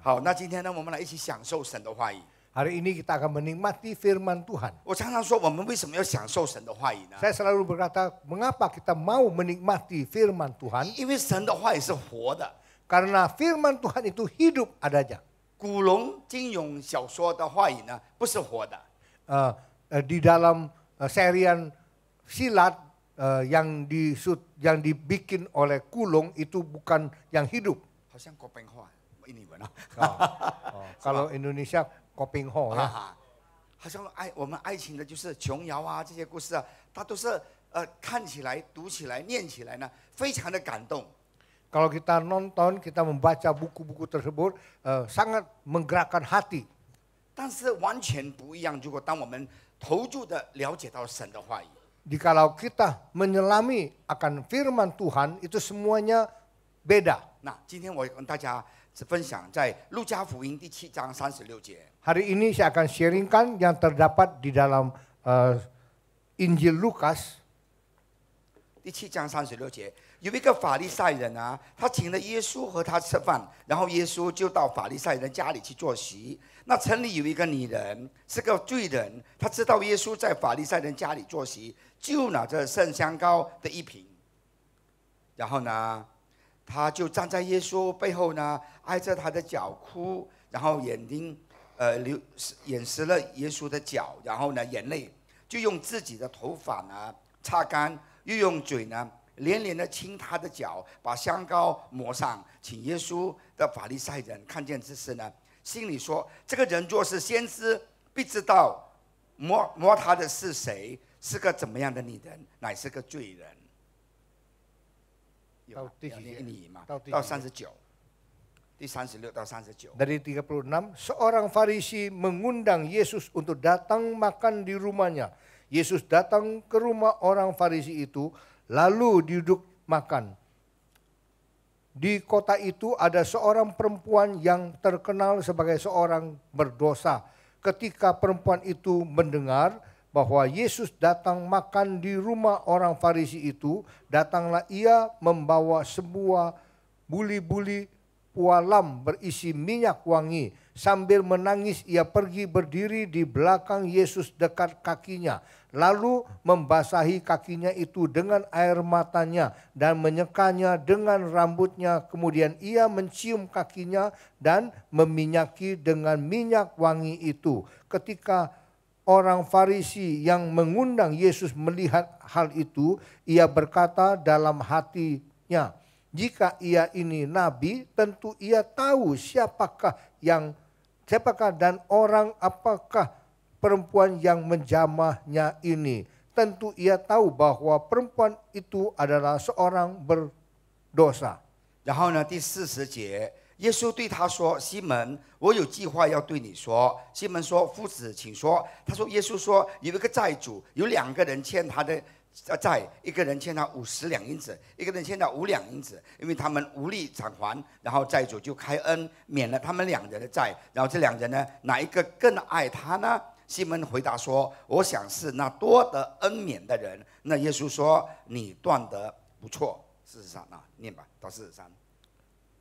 好，那今天呢，我们来一起享受神的话语。 Hari ini kita akan menikmati firman Tuhan. 我常常说，我们为什么要享受神的话语呢？ Saya selalu berkata, mengapa kita mau menikmati firman Tuhan? 因为神的话语是活的。 Karena firman Tuhan itu hidup adanya. 古龙金庸小说的话语呢，不是活的。Di dalam serian silat yang dibikin oleh Kulung itu bukan yang hidup. 好像国宾话，印尼文啊。Kalau Indonesia Koping Ho ya. 好像我们爱情的就是琼瑶啊这些故事啊，它都是看起来、读起来、念起来呢，非常的感动。 Kalau kita nonton, kita membaca buku-buku tersebut sangat menggerakkan hati. 但是完全不一样，如果当我们投入的了解到神的话语。 Jikalau kita menyelami akan firman Tuhan, itu semuanya beda. 那今天我跟大家分享在路加福音第7章36节。 Hari ini saya akan sharingkan yang terdapat di dalam Injil Lukas 第7章36节，有一个法利赛人啊，他请了耶稣和他吃饭，然后耶稣就到法利赛人家里去坐席。那城里有一个女人是个罪人，她知道耶稣在法利赛人家里坐席，就拿着圣香膏的一瓶，然后呢，他就站在耶稣背后呢，挨着他的脚哭，然后掩湿了耶稣的脚，然后呢，眼泪就用自己的头发呢擦干。 又用嘴呢连连的亲他的脚，把香膏抹上。请耶稣的法利赛人看见之事呢，心里说：这个人若是先知，必知道摸他的是谁，是个怎么样的女人，乃是个罪人。到第几节？到39，第36到39。 Dari 36, seorang Farisi mengundang Yesus untuk datang makan di rumahnya. Yesus datang ke rumah orang Farisi itu, lalu duduk makan. Di kota itu ada seorang perempuan yang terkenal sebagai seorang berdosa. Ketika perempuan itu mendengar bahwa Yesus datang makan di rumah orang Farisi itu, datanglah ia membawa sebuah buli-buli pualam berisi minyak wangi. Sambil menangis ia pergi berdiri di belakang Yesus dekat kakinya. Lalu membasahi kakinya itu dengan air matanya dan menyekanya dengan rambutnya. Kemudian ia mencium kakinya dan meminyaki dengan minyak wangi itu. Ketika orang Farisi yang mengundang Yesus melihat hal itu, ia berkata dalam hatinya, jika ia ini nabi, tentu ia tahu siapakah dan orang apakah perempuan yang menjamahnya ini. Tentu ia tahu bahwa perempuan itu adalah seorang berdosa. 然后呢，第40节，耶稣对他说：“西门，我有句话要对你说。”西门说：“夫子，请说。”他说：“耶稣说，有一个债主，有2个人欠他的债，一个人欠他50两银子，一个人欠他5两银子，因为他们无力偿还，然后债主就开恩免了他们2人的债。然后这2人呢，哪一个更爱他呢？”西门回答说：“我想是那多得恩免的人。”那耶稣说：“你断得不错。”43啊，念吧，到43。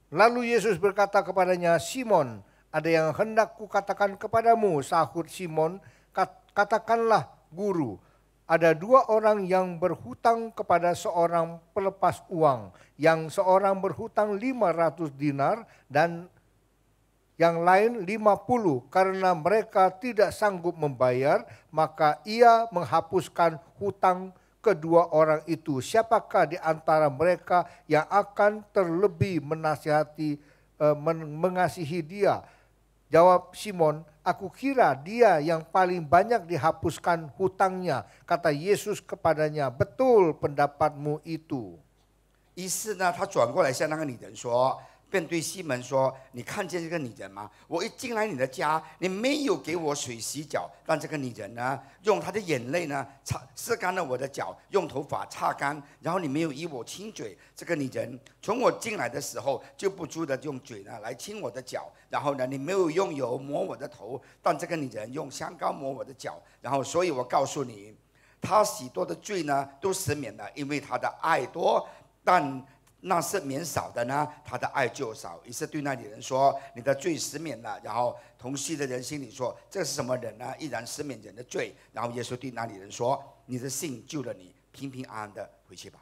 Lalu Yesus berkata kepadanya, Simon, ada yang hendak kukatakan kepadamu, sahut Simon, katakanlah guru. Ada 2 orang yang berhutang kepada seorang pelepas uang, yang seorang berhutang 500 dinar dan yang lain 50. Karena mereka tidak sanggup membayar, maka ia menghapuskan hutang kedua orang itu. Siapakah di antara mereka yang akan terlebih mengasihi dia? Jawab Simon, aku kira dia yang paling banyak dihapuskan hutangnya. Kata Yesus kepadanya, betul pendapatmu itu. 于是呢，他转过来向那个女人说，便对西门说：“你看见这个女人吗？我一进来你的家，你没有给我水洗脚，但这个女人呢，用她的眼泪呢湿干了我的脚，用头发擦干，然后你没有以我亲嘴。这个女人从我进来的时候就不住的用嘴呢来亲我的脚，然后呢，你没有用油抹我的头，但这个女人用香膏抹我的脚，然后所以我告诉你，她许多的罪呢都赦免了，因为她的爱多，但。” 那是免少的呢，他的爱就少。于是对那里人说：“你的罪赦免了。”然后同席的人心里说：“这是什么人呢？依然赦免人的罪。”然后耶稣对那里人说：“你的信救了你，平平安安的回去吧。”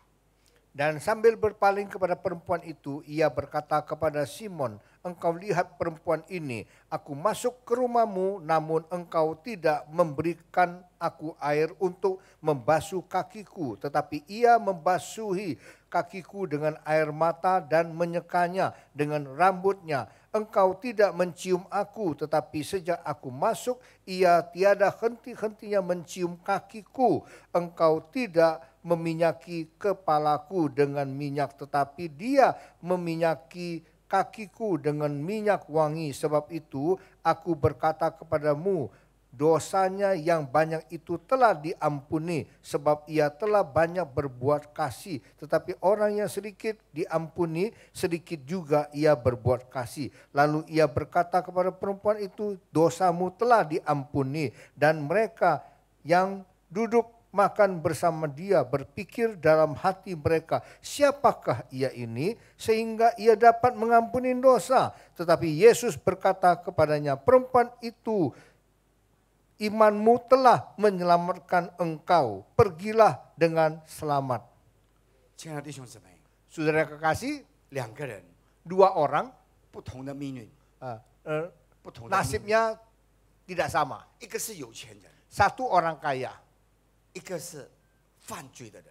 Dan sambil berpaling kepada perempuan itu, ia berkata kepada Simon, engkau lihat perempuan ini, aku masuk ke rumahmu, namun engkau tidak memberikan aku air untuk membasuh kakiku, tetapi ia membasuhi kakiku dengan air mata dan menyekanya dengan rambutnya. engkau tidak mencium aku, tetapi sejak aku masuk, ia tiada henti-hentinya mencium kakiku. Engkau tidak meminyaki kepalaku dengan minyak, tetapi dia meminyaki kakiku dengan minyak wangi. Sebab itu aku berkata kepadamu, dosanya yang banyak itu telah diampuni, sebab ia telah banyak berbuat kasih. Tetapi orang yang sedikit diampuni, sedikit juga ia berbuat kasih. Lalu ia berkata kepada perempuan itu, dosamu telah diampuni. Dan mereka yang duduk makan bersama dia berpikir dalam hati mereka, siapakah ia ini sehingga ia dapat mengampuni dosa? Tetapi Yesus berkata kepadanya, perempuan itu, imanmu telah menyelamatkan engkau. Pergilah dengan selamat. Saudara kekasih, 两个人 dua orang 不同的命运， nasibnya tidak sama. 一个是有钱人， Satu orang kaya, 一个是犯罪的人。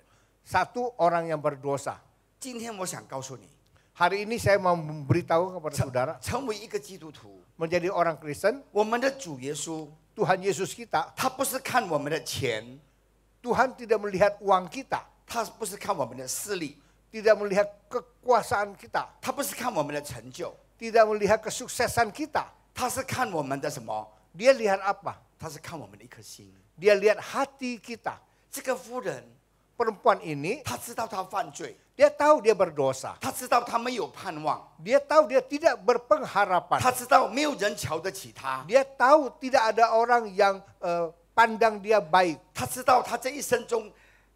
satu orang yang berdosa. 今天我想告诉你， Hari ini saya mau memberitahu kepada saudara, 成为一个基督徒， menjadi orang Kristen, 我们的主耶稣， Tuhan Yesus kita, 他不是看我们的钱， Tuhan tidak melihat uang kita, 他不是看我们的势力， tidak melihat kekuasaan kita, 他不是看我们的成就， tidak melihat kesuksesan kita. 他是看我们的什么？ Dia lihat apa? 他是看我们的一颗心。 Dia lihat hati kita. 这个妇人， Perempuan ini, 她知道她犯罪， dia tahu dia berdosa. 她知道她没有盼望， Dia tahu dia tidak berpengharapan. 她知道没有人瞧得起她， Dia tahu tidak ada orang yang pandang dia baik. 她知道她这一生中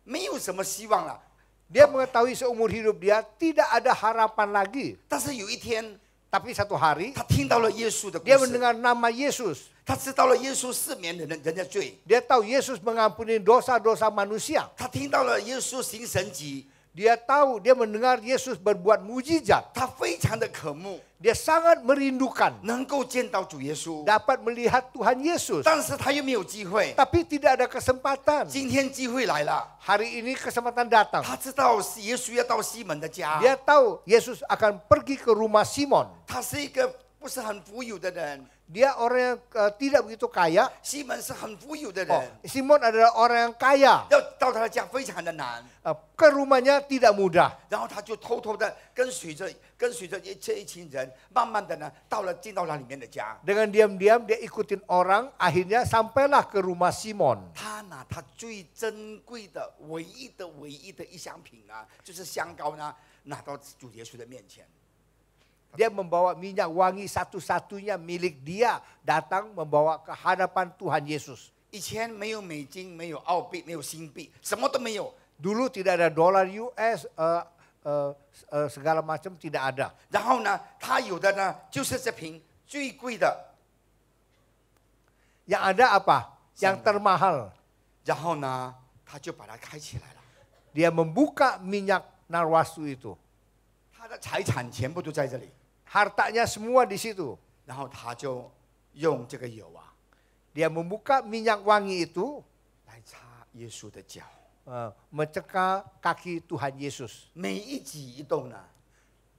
没有什么希望了。 Dia mengetahui seumur hidup dia tidak ada harapan lagi. 但是有一天， Tapi satu hari, 她听到了耶稣的故 dia 事， mendengar nama Yesus. 她知道了耶稣赦免人的罪， Dia tahu Yesus mengampuni dosa-dosa manusia. 她听到了耶稣行神迹， Dia tahu, dia mendengar Yesus berbuat mujizat. 她非常的渴慕 Dia sangat merindukan 能够见到主耶稣， dapat melihat Tuhan Yesus. 但是她又没有机会。 Tapi tidak ada kesempatan. 今天机会来了， Hari ini kesempatan datang. 她知道耶稣要到西门的家， Dia tahu Yesus akan pergi ke rumah Simon. 他是一个不是很富有的人， Dia orang yang tidak begitu kaya. 西门是很富有的 Oh, 人， Simon adalah orang yang kaya. 要到他的家非常的难。 Ke rumahnya tidak mudah. 然后他就偷偷的跟随着这一群人，慢慢的呢，进到他里面的家。 Dengan diam-diam dia ikutin orang, akhirnya sampailah ke rumah Simon. 他拿他最珍贵的、唯一的一箱品啊，就是香膏呢，拿到主耶稣的面前。 Dia membawa minyak wangi satu-satunya milik dia, datang membawa ke hadapan Tuhan Yesus. 以前没有美金，没有澳币，没有新币，什么都没有。 Dulu tidak ada dolar US, segala macam tidak ada. 然后呢，他有的呢，就是这瓶最贵的。 Yang ada apa? Yang termahal. 然后呢，他就把它开起来了。 Dia membuka minyak narwastu itu. 他的财产全部都在这里。 Hartanya semua di situ. 然后他就用这个油啊， Dia membuka minyak wangi itu 来擦耶稣的脚。 mencekal kaki Tuhan Yesus. 每一举一动呢，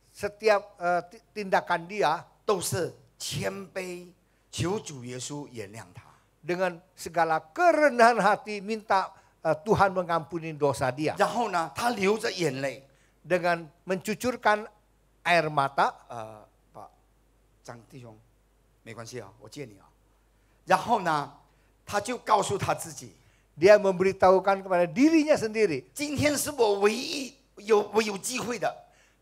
Setiap tindakan dia 都是谦卑，求主耶稣原谅他。 dengan segala kerendahan hati minta Tuhan mengampuni dosa dia. 然后呢，他流着眼泪， Dengan mencucurkan air mata. 把张弟兄，没关系啊，我借你啊。然后呢，他就告诉他自己， Dia memberitahukan kepada dirinya sendiri. 今天是我唯一有机会的。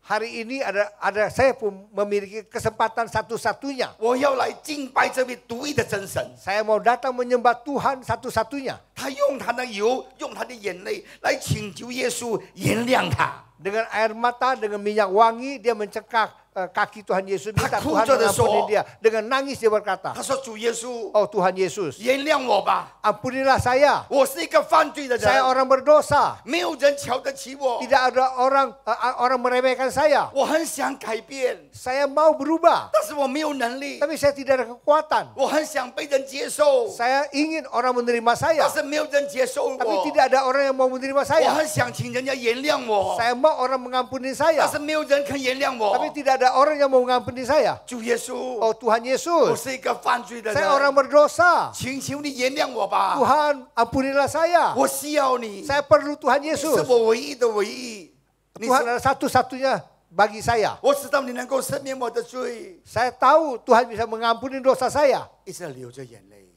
Hari ini ada saya pun memiliki kesempatan satu-satunya. 我要来敬拜这位独一的真神。 Saya mau datang menyembah Tuhan satu-satunya. 他用他的油，用他的眼泪来请求耶稣原谅他。 Dengan air mata, dengan minyak wangi, dia mencekak kaki Tuhan Yesus. Minta Tuhan mengampuni dia. Dengan nangis dia berkata, 他说：“主耶稣， Oh Tuhan Yesus, 原谅我吧， ampunilah saya. 我是一个犯罪的 Saya 人， orang berdosa. 没有人瞧得起我， Tidak ada orang meremehkan saya. 我很想改变， Saya mau berubah, 但是我没有能力， tapi saya tidak ada kekuatan. 我很想被人接受， Saya ingin orang menerima 但 saya, 是没有人接受 tapi 我。 tidak ada orang yang mau menerima 我 saya. 很想请人家原谅我， Saya mau orang mengampuni 但 saya, 是没有人肯原谅我 tapi。tidak ada ada orang yang mau mengampuni saya. 主耶稣， Oh Tuhan 我 Yesus, 是一个犯罪的 saya orang 人， berdosa. 请求你原谅我吧， Tuhan ampunilah saya. 我需要你， Saya perlu Tuhan 你是 Yesus. 我唯一的唯一。你 Tuhan 是， adalah satu-satunya bagi saya. 我知道你能够赦免我的罪， Saya tahu Tuhan bisa mengampuni dosa saya. 一直流着眼泪，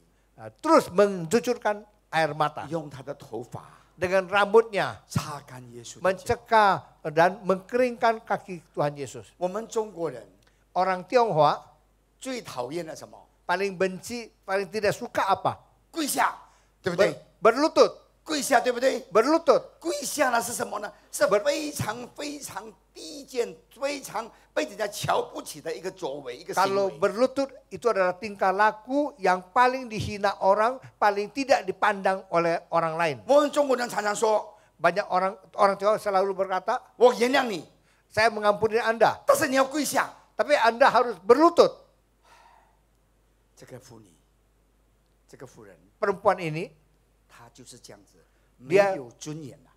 Terus mencucurkan air mata. 用他的头发 Dengan rambutnya 擦干耶稣的脚。 mencekah dan mengkeringkan kaki Tuhan Yesus. 我们中国人 Orang Tionghoa 最讨厌的什么？ paling benci, paling tidak suka apa? 跪下，对不对？ Berlutut, 跪下，对不对？ berlutut. 跪下呢是什么呢？是非常非常低贱、非常被人家瞧不起的一个作为，一个行 Kalau 为。 berlutut itu adalah tingkah laku yang paling dihina orang, paling tidak dipandang oleh orang lain. 我们中国人常常说 Banyak orang Tionghoa selalu berkata, 我原谅你， saya mengampuni Anda, 但是你要跪下。 tapi Anda harus berlutut. 这个妇女，这个妇人， Perempuan ini 她就是这样子，没 Dia 有尊严啊。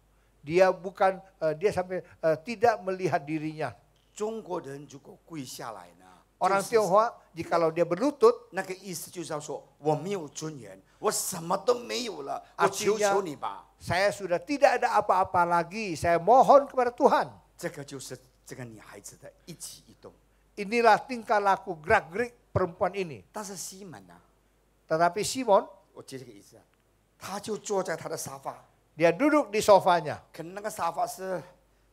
dia bukan dia sampai tidak melihat dirinya. 中国人如果跪下来呢， Orang 就是 Tionghoa jikalau dia berlutut 那个意思就是要说我没有尊严，我什么都没有了，我求 Artinya 求你吧。 saya sudah tidak ada apa-apa lagi. Saya mohon kepada Tuhan. 这个就是这个女孩子的一举一动。 Inilah tingkah laku gerak-gerik perempuan ini. 但是西门呢， Tetapi Simon 我接这个意思啊，他就坐在他的沙发， dia duduk di sofanya. 可能那个沙发是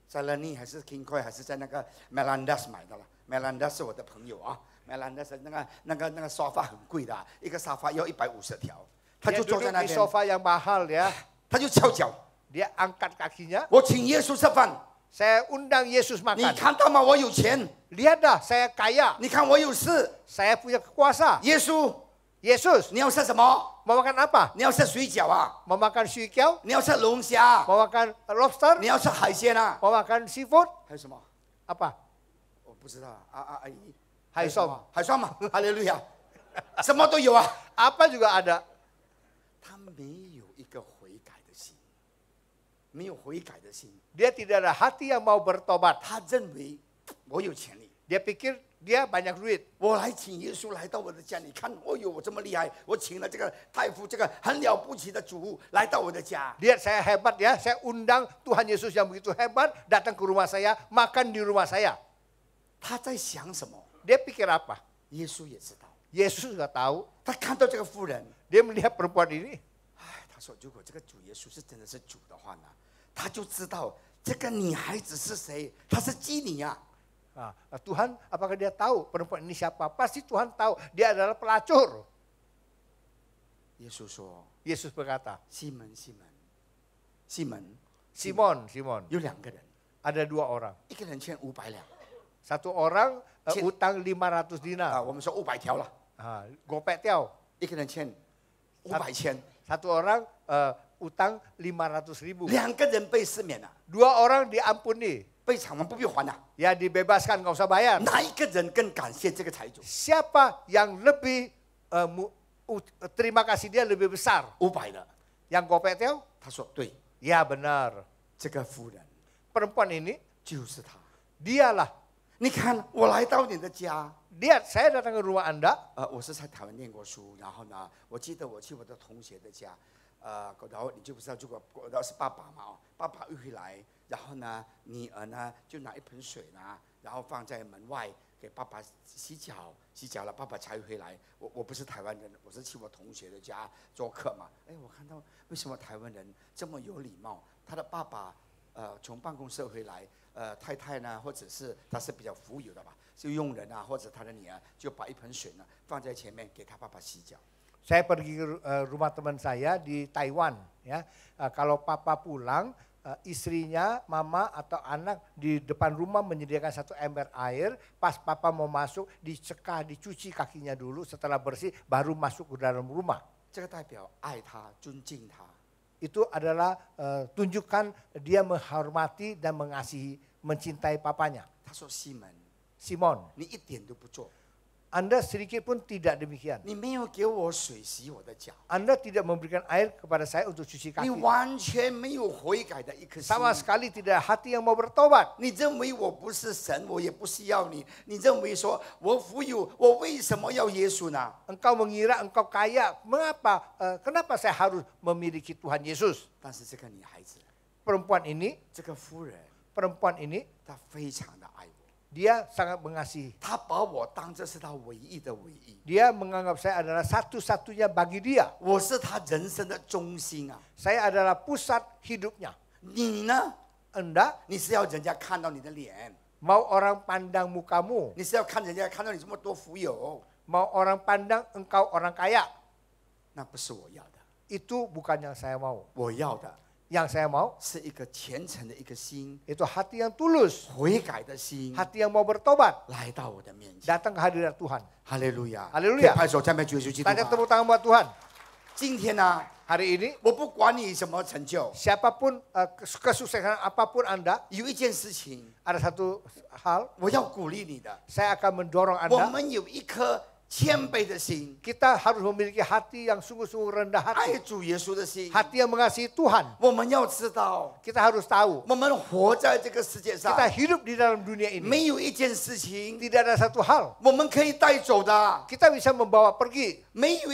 在 Lenny 还是 King Koy 还是在那个 Melandas 买的了。Melandas 是我的朋友啊，Melandas 那个沙发很贵的啊，一个沙发要150条，他 Dia 就坐在 duduk 那 di 边， sofa yang mahal ya. 他就翘脚， Dia angkat kakinya. 我请耶稣吃饭， Saya undang Yesus 你 makan. 看到吗？我有钱， Lihat dah, saya kaya. 你看我有事， Saya punya kekuasa. 耶稣， Yesus, 你要吃什么？ mau makan apa? 你要吃水饺啊， Mau makan shuikiao? 你要吃龙虾， Mau makan lobster? 你要吃海鲜啊， Mau makan seafood? 还有什么？ Apa? 我不知道啊，阿姨，海鲜海鲜嘛，哈利路亚，什么都有啊。 Apa juga ada. 他没有一个悔改的心，没有悔改的心， Dia tidak ada hati yang mau bertobat. 他认为我有潜力， Dia pikir dia banyak duit. 我来请耶稣来到我的家，你看，哦呦，我这么厉害，我请了这个太夫，这个很了不起的主来到我的家。 Lihat saya hebat ya, saya undang Tuhan Yesus yang begitu hebat datang ke rumah saya, makan di rumah saya. 他在想什么？ Dia pikir apa? 耶稣也知道， Yesus juga tahu. 他看到这个妇人， Dia melihat perempuan ini. 哎，他说，如果这个主耶稣是真的是主的话呢，他就知道这个女孩子是谁，她是妓女啊。 Tuhan, apakah dia tahu perempuan ini siapa? Pasti Tuhan tahu. Dia adalah pelacur. 耶稣说 Yesus berkata, 西门，西门，西门， Simon, 有2个人， ada 2 orang. 一个人欠500两。 Satu orang Cik. utang 500 dinar. 我们说500条了， Gopek tiao. 一个人欠500千， Satu orang utang 500 ribu. 2个人被赦免了， 2 orang diampuni. 被偿还不必还了。 Ya dibebaskan, nggak usah bayar. 哪一个人更感谢这个财主？ Siapa yang lebih terima kasih dia lebih besar? 500的， Yang gopek tiao? 他说对， Ya benar. 这个妇人 Perempuan ini 就是他。 dialah. 你看，我来到你的家， Lihat, saya datang ke rumah Anda. 我是在台湾念过书，然后呢，我记得我去我的同学的家，然后你就不知道，如果然后是爸爸嘛，爸爸一回来，然后呢，女儿呢就拿一盆水呢，然后放在门外给爸爸洗脚，洗脚了，爸爸才回来。我不是台湾人，我是去我同学的家做客嘛。哎，我看到为什么台湾人这么有礼貌？他的爸爸从办公室回来，太太呢，或者是他是比较富有的吧，就佣人啊，或者他的女儿就把一盆水呢放在前面给他爸爸洗脚。 Saya pergi ke rumah teman saya di Taiwan. Ya, kalau papa pulang, istrinya, mama atau anak di depan rumah menyediakan 1 ember air. Pas papa mau masuk, dicekah, dicuci kakinya dulu. Setelah bersih, baru masuk ke dalam rumah. 这个代表爱他、尊敬他。 Itu adalah tunjukkan dia menghormati dan mengasihi, mencintai papanya. 他说：“西门， Simon, 你一点都不做， Anda sedikit pun tidak demikian. 你没有给我水洗我的脚， Anda tidak memberikan air kepada saya untuk cuci 你 kaki. 完全没有悔改的一颗心。 Sama sekali tidak ada hati yang mau bertobat. 你认为我不是神，我也不需要你。你认为说我富有，我为什么要耶稣呢？ Engkau mengira engkau kaya. Mengapa? Kenapa saya harus memiliki Tuhan Yesus? 但是这个女孩子， Perempuan ini, 这个妇人， perempuan ini, 她非常的爱我， dia sangat mengasihi. 她把我当这是她唯一的唯一， Dia menganggap saya adalah satu-satunya bagi dia. 我是她人生的中心啊。 Saya adalah pusat hidupnya. 你呢？ Anda 你是要人家看到你的脸， mau orang pandang mukamu, 你是要看人家看到你这么多富有， mau orang pandang engkau orang kaya. 那不是我要的。 Itu bukan yang saya mau. 我要的 Yang saya mau 是一个虔诚的一个心， itu hati yang tulus, 悔改的心， hati yang mau bertobat, 来到我的面前。 datang ke hadirat Tuhan. 哈利路亚， 哈利路亚可以拍手赞美主耶稣基督 Tanya 吗。 tepuk tangan buat Tuhan. 今天呢， Hari ini 我不管你什么成就， siapapun kesuksesan apapun Anda, 有一件事情 ada satu hal 我要鼓励你的， saya akan mendorong 我 Anda. 们有一颗谦卑的心， Kita harus memiliki hati yang sungguh-sungguh rendah 爱 hati, 主耶稣的心。 hati yang mengasihi Tuhan. 我们要知道， Kita harus tahu 我们活在这个世界上， kita hidup di dalam dunia ini. 没有一件事情 Tidak ada satu hal 我们可以带走的， kita bisa membawa pergi. 没有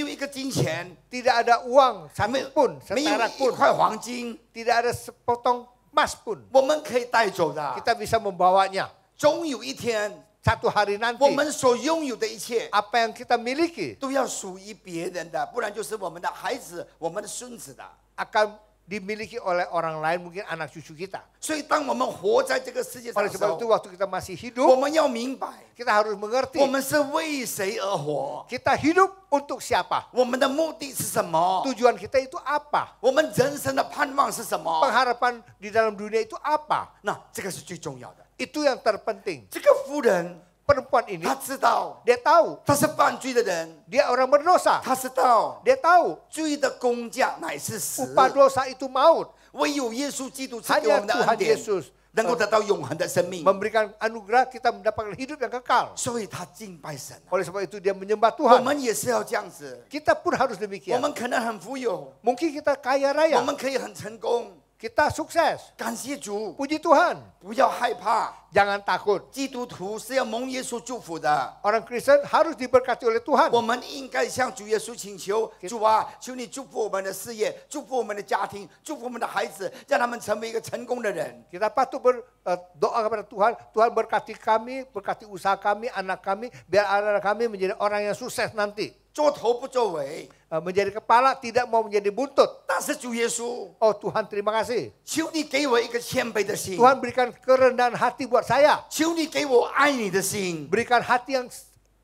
一个金钱， Tidak ada uang 没 satu pun, 没有 seperak 一 pun. 块黄金， Tidak ada sepotong emas pun. 我们可以带走的。 Kita bisa membawanya. 终有一天， Satu hari nanti 我们所拥有的一切 apa yang kita miliki 都要属于别人的，不然就是我们的孩子、我们的孙子的。 akan dimiliki oleh orang lain, mungkin anak cucu kita. 所以，当我们活在这个世界上 Oleh 的时 sebab itu 候， waktu kita masih 我 hidup, 们要明白， kita harus mengerti 我们是为谁而活， kita hidup untuk siapa. 我们的目的是什么， Tujuan kita itu apa? 我们人生的盼望是什么。 Pengharapan di dalam dunia itu apa? 那这个是最重要的。 Itu yang terpenting. 这个妇人， Perempuan ini 她知道 dia tahu 她是犯罪的人， dia orang berdosa. 她知道 Dia tahu 罪的工价乃是死， upah dosa itu maut. 唯有耶稣基督赐给我 Hanya 们的 Tuhan 恩典， Yesus 能够得到永恒的生命。 memberikan anugerah kita mendapatkan hidup yang kekal. 所以他敬拜神啊。 Oleh sebab itu dia menyembah 我 Tuhan. 们也是要这样子， Kita pun harus 我 demikian. 们可能很富有， Mungkin kita kaya 我 raya, 们可以很成功， kita sukses. 感谢主， Puji Tuhan. 不要害怕。 Jangan takut. 基督徒是要蒙耶稣祝福的。 Orang Kristen harus diberkati oleh Tuhan. 我们应该向主耶稣请求，主啊，求你祝福我们的事业，祝福我们的家庭，祝福我们的孩子，让他们成为一个成功的人。 Kita patut berdoa kepada Tuhan. Tuhan berkati kami, berkati usaha kami, anak kami, biar anak kami menjadi orang yang sukses nanti. 做头不作尾， Menjadi kepala, tidak mau menjadi buntut. 但是主耶稣， Oh Tuhan, terima kasih. 求你给我一个谦卑的心， Tuhan berikan kerendahan hati buat saya. 求你给我爱你的心。 Berikan hati yang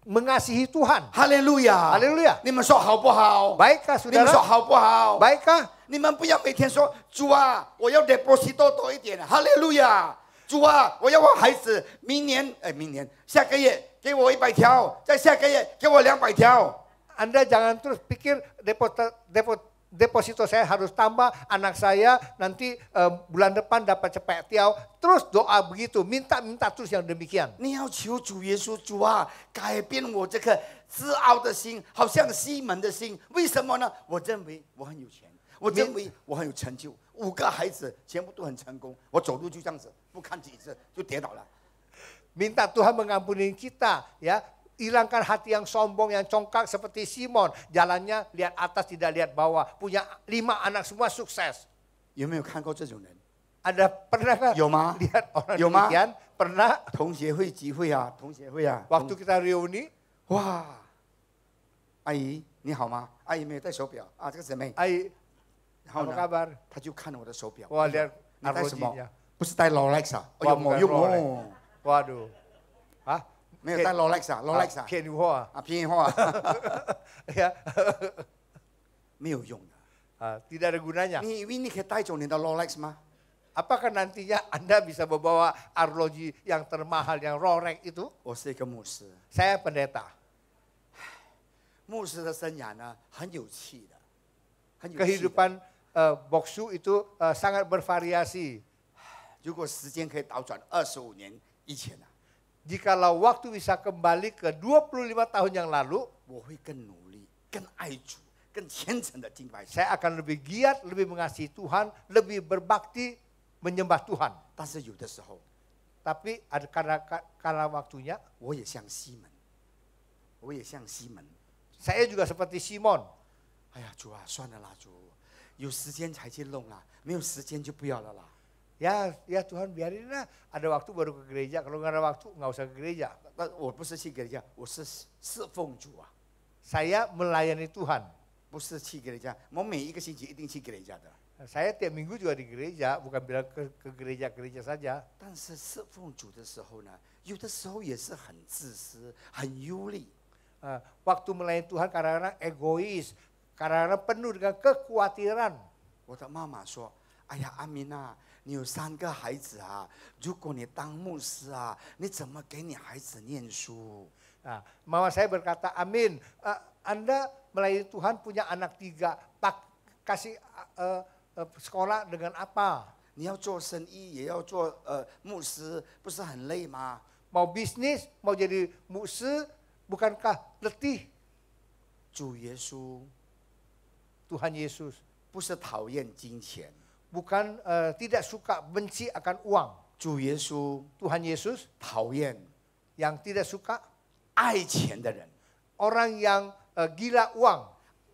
mengasihi Tuhan. 哈利路亚， Haleluya. 你们说好不好？ Baikkah 你们说 saudara? 好不好？ Baikkah? 你们不要每天说主啊，我要 deposit 多一点，哈利路亚！主啊，我要我孩子明年下个月给我100条，在下个月给我200条。 Anda jangan terus pikir deposito saya harus tambah, anak saya nanti bulan depan dapat cepet tiaw. Terus doa begitu, minta terus yang demikian. 你要求主耶稣，主啊，改变我这颗自傲的心，好像西门的心。为什么呢？我认为我很有钱，我认为我很有成就，5个孩子全部都很成功，我走路就这样子，不看几次就跌倒了。 Minta Tuhan mengampuni kita, ya. Hilangkan hati yang sombong, yang congkak seperti Simon. Jalannya lihat atas, tidak lihat bawah. Punya 5 anak semua sukses. 有没有看过这种人？ Ada pernah 有吗？ lihat orang 有吗？ demikian? Pernah 同学会集会啊，同学会啊。 waktu kita reuni, 哇，阿姨你好吗？阿姨没有戴手表啊，这个姊妹。 Ai, 然后 apa 呢， kabar? 她就看了我的手表。 Wah, lihat 你戴什么 arlojinya.？不是戴 Rolex 啊？哎 Wah, 呦， bukan 有 Rolex. 哦， Waduh. Hah? 没有戴 Rolex 啊，Rolex 啊， Kenny Hoa. 啊，便宜货啊， Ya. 没有用的。 Tidak ada gunanya. 你以为你可以带走你的 Rolex 吗？ Apakah nantinya Anda bisa membawa arloji yang termahal, yang Rolex itu? 我是一个牧师， Saya pendeta. 牧师的生涯呢很有趣的，很有趣的。 Kehidupan boksu itu sangat bervariasi. 如果时间可以倒转25年以前啊， jikalau waktu bisa kembali ke 25 tahun yang lalu, 我会更努力、更爱主、更虔诚的敬拜神。 saya akan lebih giat, lebih mengasihi Tuhan, lebih berbakti menyembah Tuhan. 但是有的时候， Tapi ada karena waktunya, 我也像西门，我也像西门。 saya juga seperti Simon. 哎呀，主啊，算了啦，主，有时间才去弄啦，没有时间就不要了啦。 Ya Tuhan biarin lah, ada waktu baru ke gereja, kalau nggak ada waktu nggak usah ke gereja. 但我不是去给人家，我是侍奉主啊， Saya melayani Tuhan. 不是去给人家。我每一个星期一定去给人家的。 Saya tiap minggu juga di gereja, bukan bilang ke gereja-gereja saja. 但是侍奉主的时候呢，有的时候也是很自私、很忧虑。 Waktu melayani Tuhan kadang-kadang egois, kadang-kadang penuh dengan kekhawatiran. 我的妈妈说：“哎呀，阿明啊，你有3个孩子啊，如果你当牧师啊，你怎么给你孩子念书？” Mama saya berkata, Amin, Anda melayani Tuhan punya anak 3, kasih sekolah dengan apa? 你要做生意，也要做牧师，不是很累吗？ Mau bisnis, mau jadi musir, bukankah letih? 主耶稣， Tuhan Yesus 不是讨厌金钱， bukan tidak suka benci akan uang. 主耶稣 Tuhan Yesus 讨厌 yang tidak suka 爱钱的人， orang yang gila uang,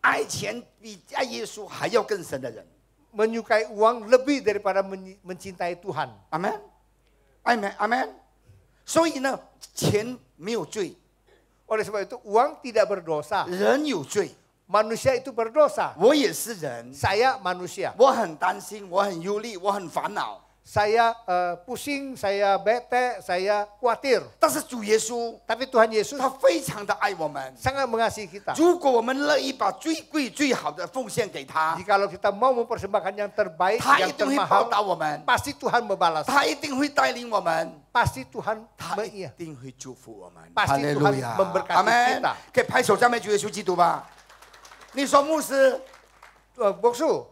爱钱比爱耶稣还要更深的人。 menyukai uang lebih daripada mencintai Tuhan. 阿门，阿门，阿门。所以呢，钱没有罪， Oleh sebab itu uang tidak berdosa. 人有罪。 Manusia itu berdosa. 我也是人， Saya manusia. 我很担心，我很忧虑，我很烦恼。 Saya pusing, saya bete, saya khawatir. 但是主耶稣， Tapi Tuhan Yesus 他非常的爱我们。 sangat mengasihi kita. 如果我们乐意把最贵最好的奉献给他， Jikalau kita mau mempersembahkan yang terbaik, 他一 yang 定会报 termahal, 答我们， pasti Tuhan membalas. 他一定会带领我们， Pasti Tuhan 他一定会祝福我们。 Pasti Tuhan memberkati 阿门 kita.！可以拍手赞美主耶稣基督吧？你说牧师， Boksu,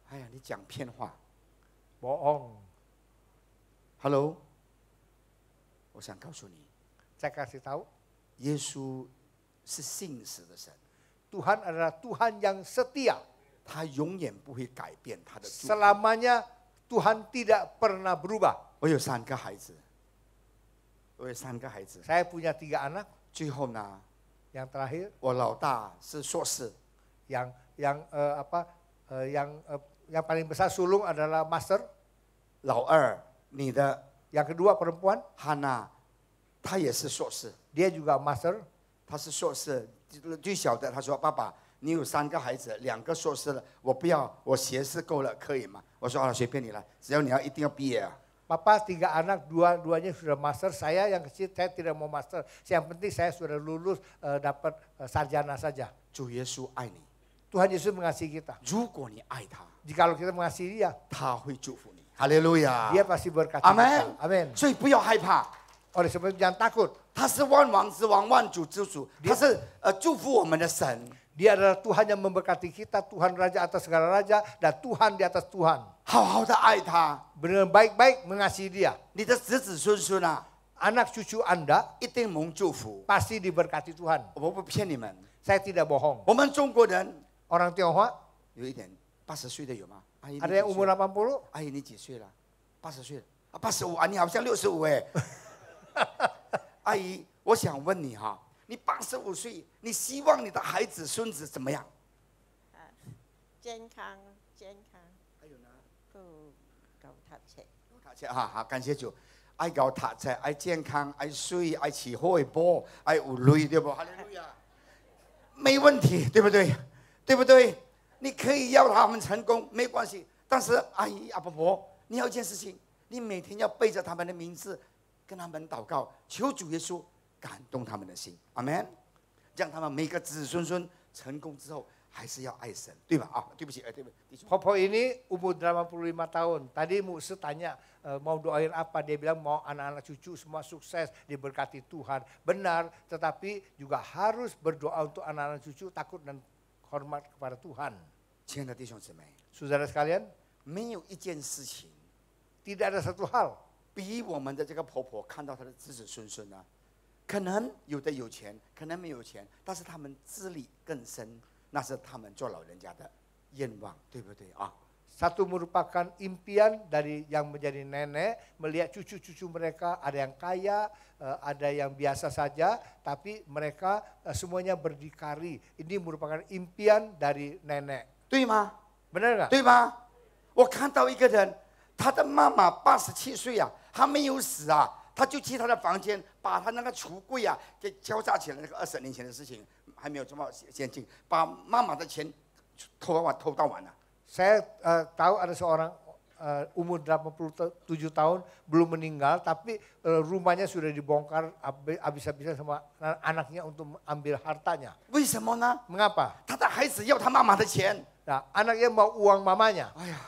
哎呀，你讲骗话。 bohong. Hello， 我想告诉你， Saya kasih tahu, 耶稣是信实的神， Tuhan adalah Tuhan yang setia. 他永远不会改变他的祝福。 Selamanya Tuhan tidak pernah berubah. 我有3个孩子，我有3个孩子。 Saya punya 3 anak. 最后呢， Yang terakhir, 我老大是硕士， yang paling besar sulung adalah master. 老二你的 Yang kedua perempuan, 汉娜，她也是硕士， dia juga master. 她是硕士。最小的她说：“爸爸，你有3个孩子，2个硕士了，我不要，我学士够了，可以吗？”我说：“好了，随便你了，只要你一定要毕业啊。” Papa 3 anak, dua-duanya sudah master. Saya yang kecil, saya tidak mau master. Yang penting saya sudah lulus, dapat sarjana saja. 主耶稣爱你， Tuhan Yesus mengasihi kita. 如果你爱他， Jikalau kita mengasihi dia, 他会祝福你。哈利路亚， dia pasti berkati 阿 kita. 门， Amin. 所以不要害怕， Oleh sebab itu jangan takut. 他是万王之王，万主之主，他是祝福我们的神。 Dia adalah Tuhan yang memberkati kita, Tuhan Raja atas segala raja, dan Tuhan di atas Tuhan. 好好的爱他， Dengan baik-baik mengasihi dia. 你的子子孙孙啊， Anak cucu Anda 一定蒙祝福。 pasti diberkati Tuhan. 我不骗你们， Saya tidak bohong. 我们中国人 Orang Tionghoa, 有一点80岁的有吗？阿姨， ada yang umur 80, 阿姨你几岁了？80岁了啊，85啊，你好像65哎。阿姨，我想问你哈，你85岁，你希望你的孩子孙子怎么样？健康，健康。还有呢？够读册。讀冊哈，好，感謝主。愛搞讀冊，愛健康，愛水，愛吃好的波，愛有淚，對不？哈利路亞，沒問題，對不對？對不對？你可以要他們成功，沒關係。但是阿姨阿婆婆，你要一件事情，你每天要背着他們的名字，跟他們禱告，求主耶穌感動他們的心，阿門。讓他們每個子子孫孫成功之後，還是要愛神，對吧？啊，對不起，對不起。 Popo ini umur 85 tahun. Tadi Musa tanya mau doain apa, dia bilang mau anak-anak cucu semua sukses, diberkati Tuhan. Benar, tetapi juga harus berdoa untuk anak-anak cucu, takut dan hormat kepada Tuhan. 親愛的弟兄姊妹， Saudara sekalian, 沒有一件事情 tidak ada satu hal 比我们的这个婆婆看到她的子子孙孙啊，可能有的有钱，可能没有钱，但是他们资历更深，那是他们做老人家的愿望，对不对啊？ Satu merupakan impian dari yang menjadi nenek, melihat cucu-cucu mereka, ada yang kaya, ada yang biasa saja, tapi mereka semuanya berdikari. Ini merupakan impian dari nenek. 对吗？ Benar nggak? 对吗？我看到一个人，他的妈妈87岁啊，还没有死啊，他就去他的房间，把他那个橱柜啊给交叉起来，那个20年前的事情还没有这么先进，把妈妈的钱偷到完了。 Saya tahu ada seorang umur 87 tahun belum meninggal, tapi rumahnya sudah dibongkar habis-habisan sama anaknya untuk ambil hartanya. 为什么呢？ Mengapa? 他的孩子要他妈妈的钱。 Nah, anaknya mau uang mamanya. 哎呀，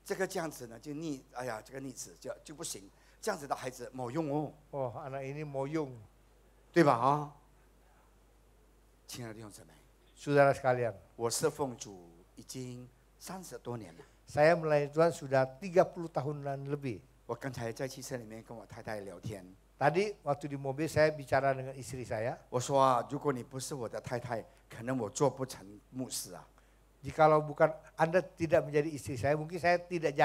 这个这样子呢，就逆，哎呀，这个逆子就不行，这样子的孩子没用哦。 Oh, anak ini mau yung. 对吧？啊，亲爱的弟兄姊妹， Saudara sekalian, 我侍奉主已经30多年了。 saya melayani Tuhan sudah 30 tahunan lebih. 我刚才在汽车里面跟我太太聊天， Tadi waktu di mobil saya bicara dengan istri saya. 我说啊，如果你不是我的太太，可能我做不成牧师啊。 Jikalau bukan Anda tidak menjadi istri saya, mungkin saya tidak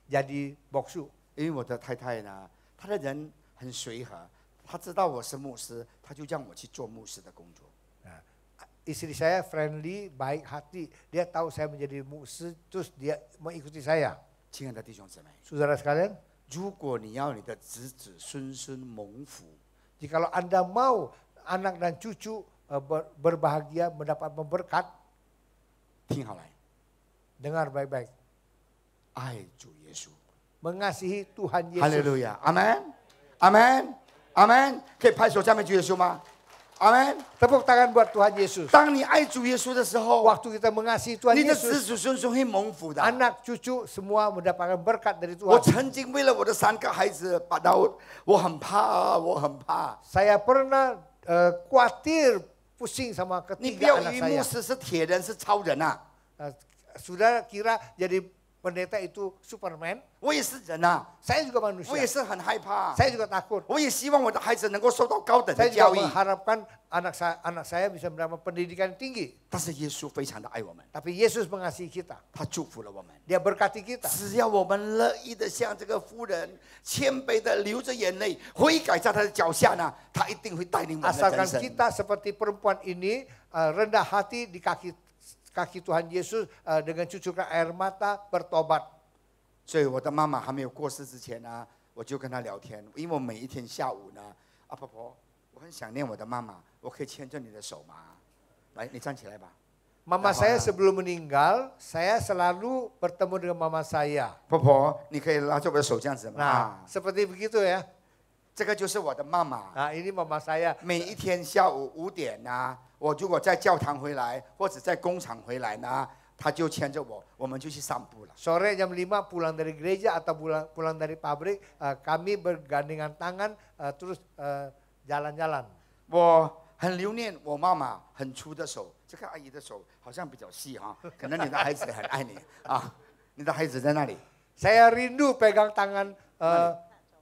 jadi boksu. 因为我的太太呢，她的人很随和，她知道我是牧师，她就让我去做牧师的工作。 Nah, istri saya friendly, baik hati. Dia tahu saya menjadi muslim, terus dia mengikuti saya. 亲爱的弟兄姊妹， Saudara sekalian, 如果你要你的子子孙孙蒙福， jikalau Anda mau anak dan cucu berbahagia, mendapat berkat, 听好来， dengar baik-baik. 爱主耶稣。 Mengasihi Tuhan 哈利 Yesus. 路亚，阿门，阿门，阿门。可以拍手赞美主耶稣吗？阿门。 Tepuk tangan buat Tuhan Yesus. 当你爱主耶稣的时候， Waktu kita mengasihi Tuhan 你的子 Yesus, 子孙孙会蒙福的。 anak cucu semua mendapatkan berkat dari 我 Tuhan. 曾经为了我的3个孩子把到，我很怕，我很怕。 Saya pernah khawatir, pusing sama 你不 ketiga 要 anak 以为牧 saya. 师是铁人，是超人啊！ Saudara kira jadi pendeta itu Superman? 我也是人啊， Saya juga 我 manusia. 也是很害怕。 Saya juga takut. 我也希望我的孩子能够受到高等的 Saya 教 juga 育。 mengharapkan anak saya bisa mendapat pendidikan tinggi. 但是耶稣非常的爱我们， Tapi Yesus mengasihi kita. 他祝福了我们。 Dia berkati kita. 只要我们乐意的像这个妇人，谦卑的流着眼泪，悔改在他的脚下呢，他一定会带领我们的 Asalkan 人生。 kita seperti perempuan ini rendah hati di kaki Tuhan Yesus dengan cucurkan air mata bertobat. 所以我的妈妈还没有过世之前呢，我就跟她聊天，因为我每一天下午呢，啊婆婆，我很想念我的妈妈，我可以牵着你的手吗？来，你站起来吧。 Mama saya sebelum meninggal, saya selalu bertemu dengan mama saya. 婆婆，你可以拉着我的手这样子吗？ Nah, seperti begitu ya. 这个就是我的妈妈。 Nah, ini mama saya. 每一天下午5点呢，我如果在教堂回来，或者在工厂回来呢，她就牵着我，我们就去散步了。 Sore jam 5 pulang dari gereja atau pulang dari pabrik, kami bergandengan tangan terus jalan-jalan. 我很留念我妈妈很粗的手，这个阿姨的手好像比较细哈，可能你的孩子很爱你啊，你的孩子在那里。 Saya rindu pegang tangan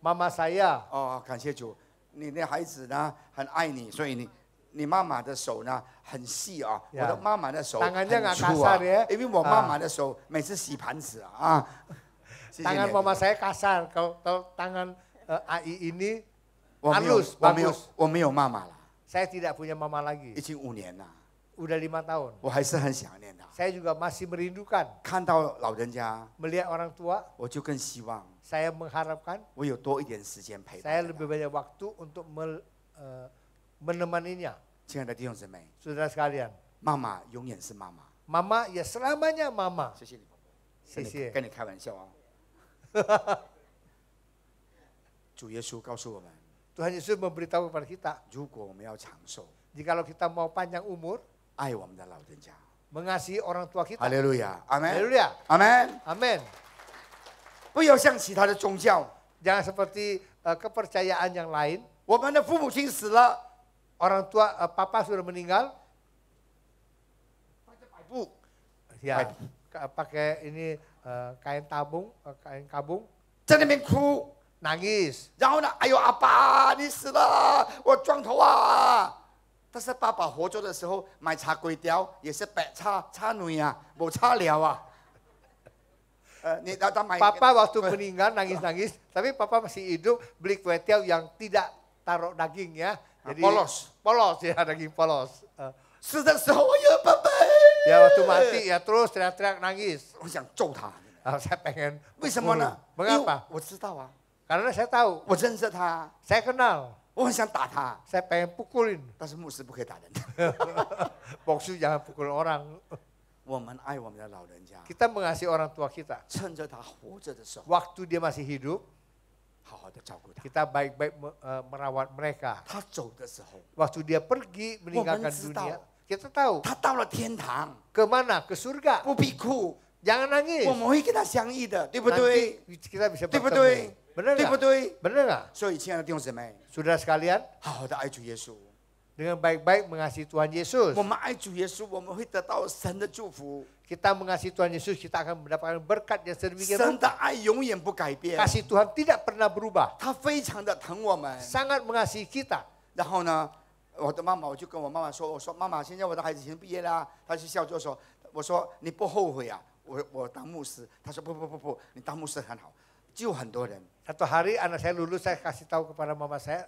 mama saya. 哦，感谢主，你的孩子呢很爱你，所以你妈妈的手呢很细啊，我的妈妈的手很 Tangannya nggak 粗啊 kasar ya. 因为我妈妈的手每次洗盘子啊。谢谢你 Tangan mama saya kasar, kalau tangan AI ini 我没有 halus, 我没有妈妈了， Saya tidak punya mama lagi. 已经5年了， Udah 5 tahun. 我还是很想念她。 Saya juga masih merindukan 看到老人家， melihat orang tua. 我就更希望 Saya mengharapkan 我有多一点时间陪伴 saya 她。 lebih banyak waktu untuk menemaninya. 亲爱的弟兄姊妹， Saudara sekalian, 妈妈永远是妈妈。 mama ya selamanya mama. 谢谢你，婆婆。谢谢。跟你开玩笑哦。主耶稣告诉我们， Tuhan Yesus memberitahu kepada kita, 如果我们要长寿， jikalau kita mau panjang umur, 爱我们的老人家。 mengasihi orang tua kita. 哈利路亚，阿门， Haleluya. 阿门。 Amin. 不要像其他的宗教， Jangan seperti kepercayaan yang lain. 我们的父母亲死了， Orang tua papa sudah meninggal, 摆布， ya pakai ini kain tabung, kain kabung, 在那边哭， nangis. 然后呢，哎呦，阿爸，你死了，我撞头啊！但是爸爸活着的时候买茶粿条也是白叉女啊，没叉了啊。你datang main. Papa waktu meninggal nangis-nangis, tapi papa masih hidup beli kue tiaw yang tidak taruh daging ya. Jadi polos ya, daging polos. 死的时候，哎呀，爸爸！ Ya waktu mati ya terus teriak-teriak nangis. 我想揍他。 Saya pengen. 为什么呢？ Mengapa? 我知道啊， Karena saya tahu. 我认识他， Saya kenal. 我很想打他， Saya pengen pukulin. 但是牧师不可以打人。 Boksu jangan pukul orang. 我们爱我们的老人家， Kita mengasihi orang tua kita. 趁着他活着的时候， Waktu dia masih hidup, 好好的照顾他。 kita baik-baik merawat mereka. 他走的时候， Waktu dia pergi meninggalkan dunia, kita tahu. 他到了天堂， Kemana? Ke surga. 不必哭， Jangan nangis. 我们会跟他相遇的，对不对？ Nanti kita bisa 对不 bertemu. 对？ Benar 对不 nggak? 对？ Benar nggak? 所以，亲爱的弟兄姊妹， Saudara sekalian, 好好的爱主耶稣。 dengan baik-baik mengasihi Tuhan Yesus. 我们爱主耶稣，我们会得到神的祝福。 Kita mengasihi Tuhan Yesus, kita akan mendapatkan berkat yang sedemikian 神的 rupa. 爱永远不改变， Kasih Tuhan tidak pernah berubah. 他非常的疼我们。 Sangat mengasihi kita. 然后呢，我的妈妈，我就跟我妈妈说，我说妈妈，现在我的孩子已经毕业啦。她去笑就说，我说你不后悔啊？我当牧师。她说不，你当牧师很好，就很多人。 Satu hari anak saya lulus, saya kasih tahu kepada mama saya,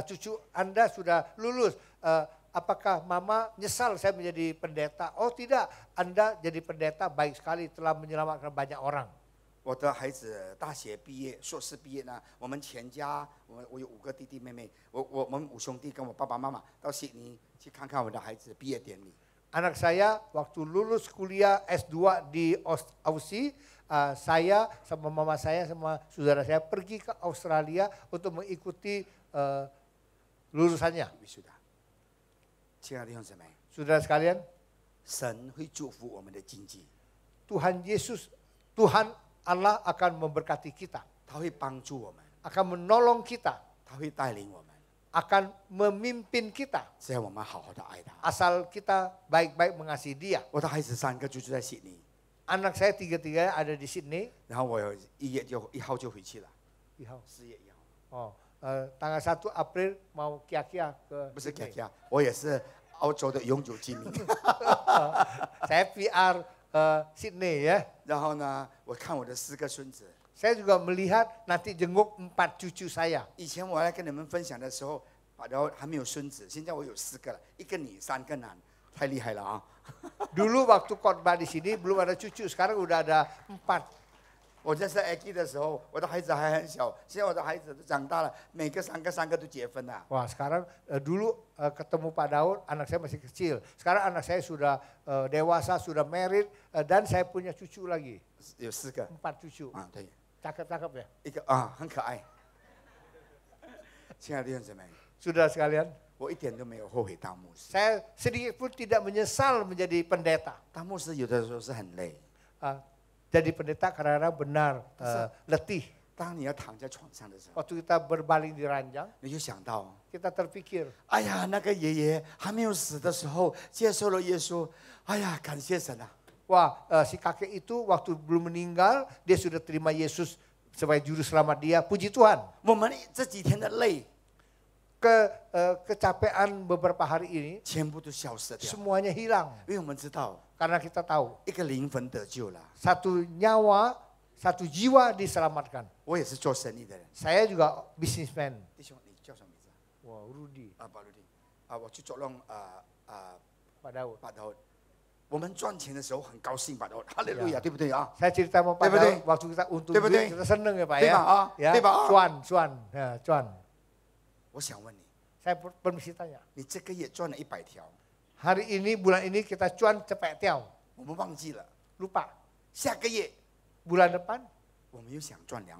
cucu Anda sudah lulus. Apakah mama nyesal saya menjadi pendeta? Oh tidak, Anda jadi pendeta baik sekali telah menyelamatkan banyak orang. 我的孩子大学毕业、硕士毕业呢，我们全家，我有5个弟弟妹妹，我们5兄弟跟我爸爸妈妈到悉尼去看看我的孩子毕业典礼。 Anak saya waktu lulus kuliah S2 di Aussie, saya sama mama saya sama saudara saya pergi ke Australia untuk mengikuti lulusannya. 亲爱的弟兄姊妹， Saudara sekalian, 神会祝福我们的经济， Tuhan Yesus, Tuhan Allah akan memberkati kita, 他会帮助我们， akan menolong kita, 他会带领我们， akan memimpin kita. 只要我们好好的爱他。 Asal kita baik-baik mengasihi dia. 我的孩子3个就住在悉尼， Anak saya tiga-tiganya ada di Sydney. 然后我1号就回去了，4月1号。 Tanggal 1 April mau kia-kia ke 不是 Sydney. 卡卡，我也是澳洲的永久居民。 Saya PR Sydney ya. 然后呢，我看我的4个孙子。 Saya juga melihat nanti jenguk 4 cucu saya. 以前我来跟你们分享的时候，然后还没有孙子，现在我有4个了，1个女，3个男，太厉害了啊！ Dulu waktu khotbah di sini belum ada cucu, sekarang udah ada 4. 我认识 Aki 的时候，我的孩子还很小，现在我的孩子都长大了，每个3个都结婚了。 Wah sekarang dulu ketemu Pak Daud, anak saya masih kecil. Sekarang anak saya sudah dewasa, sudah married, dan saya punya cucu lagi. 有4个。 4 cucu. 啊，对。 Cakep-cakep ya. 1个啊，很可爱。亲爱的弟兄姊妹， Saudara sekalian, 我一点都没有后悔当牧师。 saya sedikit pun tidak menyesal menjadi pendeta. 当牧师有的时候是很累， Jadi pendeta kadang-kadang benar letih. 当你要躺在床上的时候， Waktu kita berbaling di ranjang, 你就想到， kita terpikir, 哎呀，那个爷爷还没有死的时候接受了耶稣，哎呀，感谢神啊！ wah si kakek itu waktu belum meninggal, dia sudah terima Yesus sebagai juru selamat dia. Puji Tuhan. 我们这几天的累， Kecapean beberapa hari ini, 全部都消失掉， semuanya hilang. 因为我们知道， Karena kita tahu, 一个灵魂得救了。 satu nyawa, satu jiwa diselamatkan. 我也是做生意的人， Saya juga businessman. 弟兄，你叫什么名字？ Wah, Rudy, 啊，巴鲁迪，啊，我去作弄Pak Daud. 巴头。我们赚钱的时候很高兴，巴头，哈利路亚，对不对啊？ Saya cerita sama Pak Betul. Daud, waktu kita untung Betul. duit, kita seneng ya Pak ya. Tiba, Ya, tiba. cuan, ya, cuan. 我想问你， Saya permisi tanya. 你这个月赚了100条， Hari ini, bulan ini kita cuan cepet tiaw. 我们忘记了， Lupa. 下个月 Bulan depan, 我们又想赚200。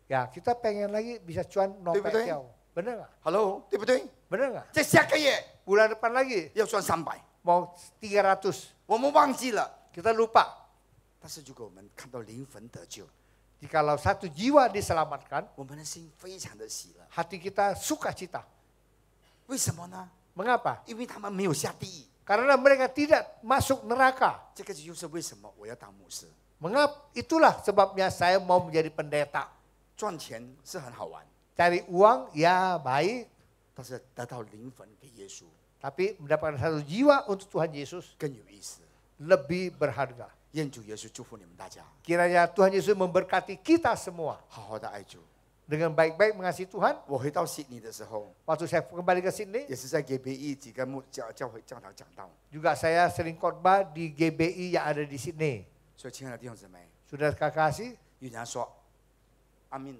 ya kita pengen lagi bisa cuan nopet Betul. tiaw. Bener nggak? Hello，对不对？ Bener nggak? 在下个月 Bulan depan lagi 要赚300， mau 300. 我们忘记了。 Kita lupa. 但是如果我们看到灵魂得救， Jikalau satu jiwa diselamatkan, 我们的心非常的喜乐。 hati kita sukacita. 为什么呢？ Mengapa? 因为他们没有下地狱。 Karena mereka tidak masuk neraka. 这个就是为什么我要当牧师。 Itulah sebabnya saya mau menjadi pendeta. 赚钱是很好玩， Cari uang ya baik, 但是得到灵魂给耶稣 tapi mendapatkan satu jiwa untuk Tuhan Yesus 更有意思。 lebih berharga. 愿主耶稣祝福你们大家， Kiranya Tuhan Yesus memberkati kita semua 好好的爱主。 dengan baik-baik mengasihi Tuhan. 我回到悉尼的时候， Waktu saya kembali ke Sydney, 也是在 GBE 几个教会教堂讲道， juga saya sering khotbah di GBI yang ada di Sydney. 所以亲爱的弟兄姊妹， Saudara kekasih, 有人说阿明，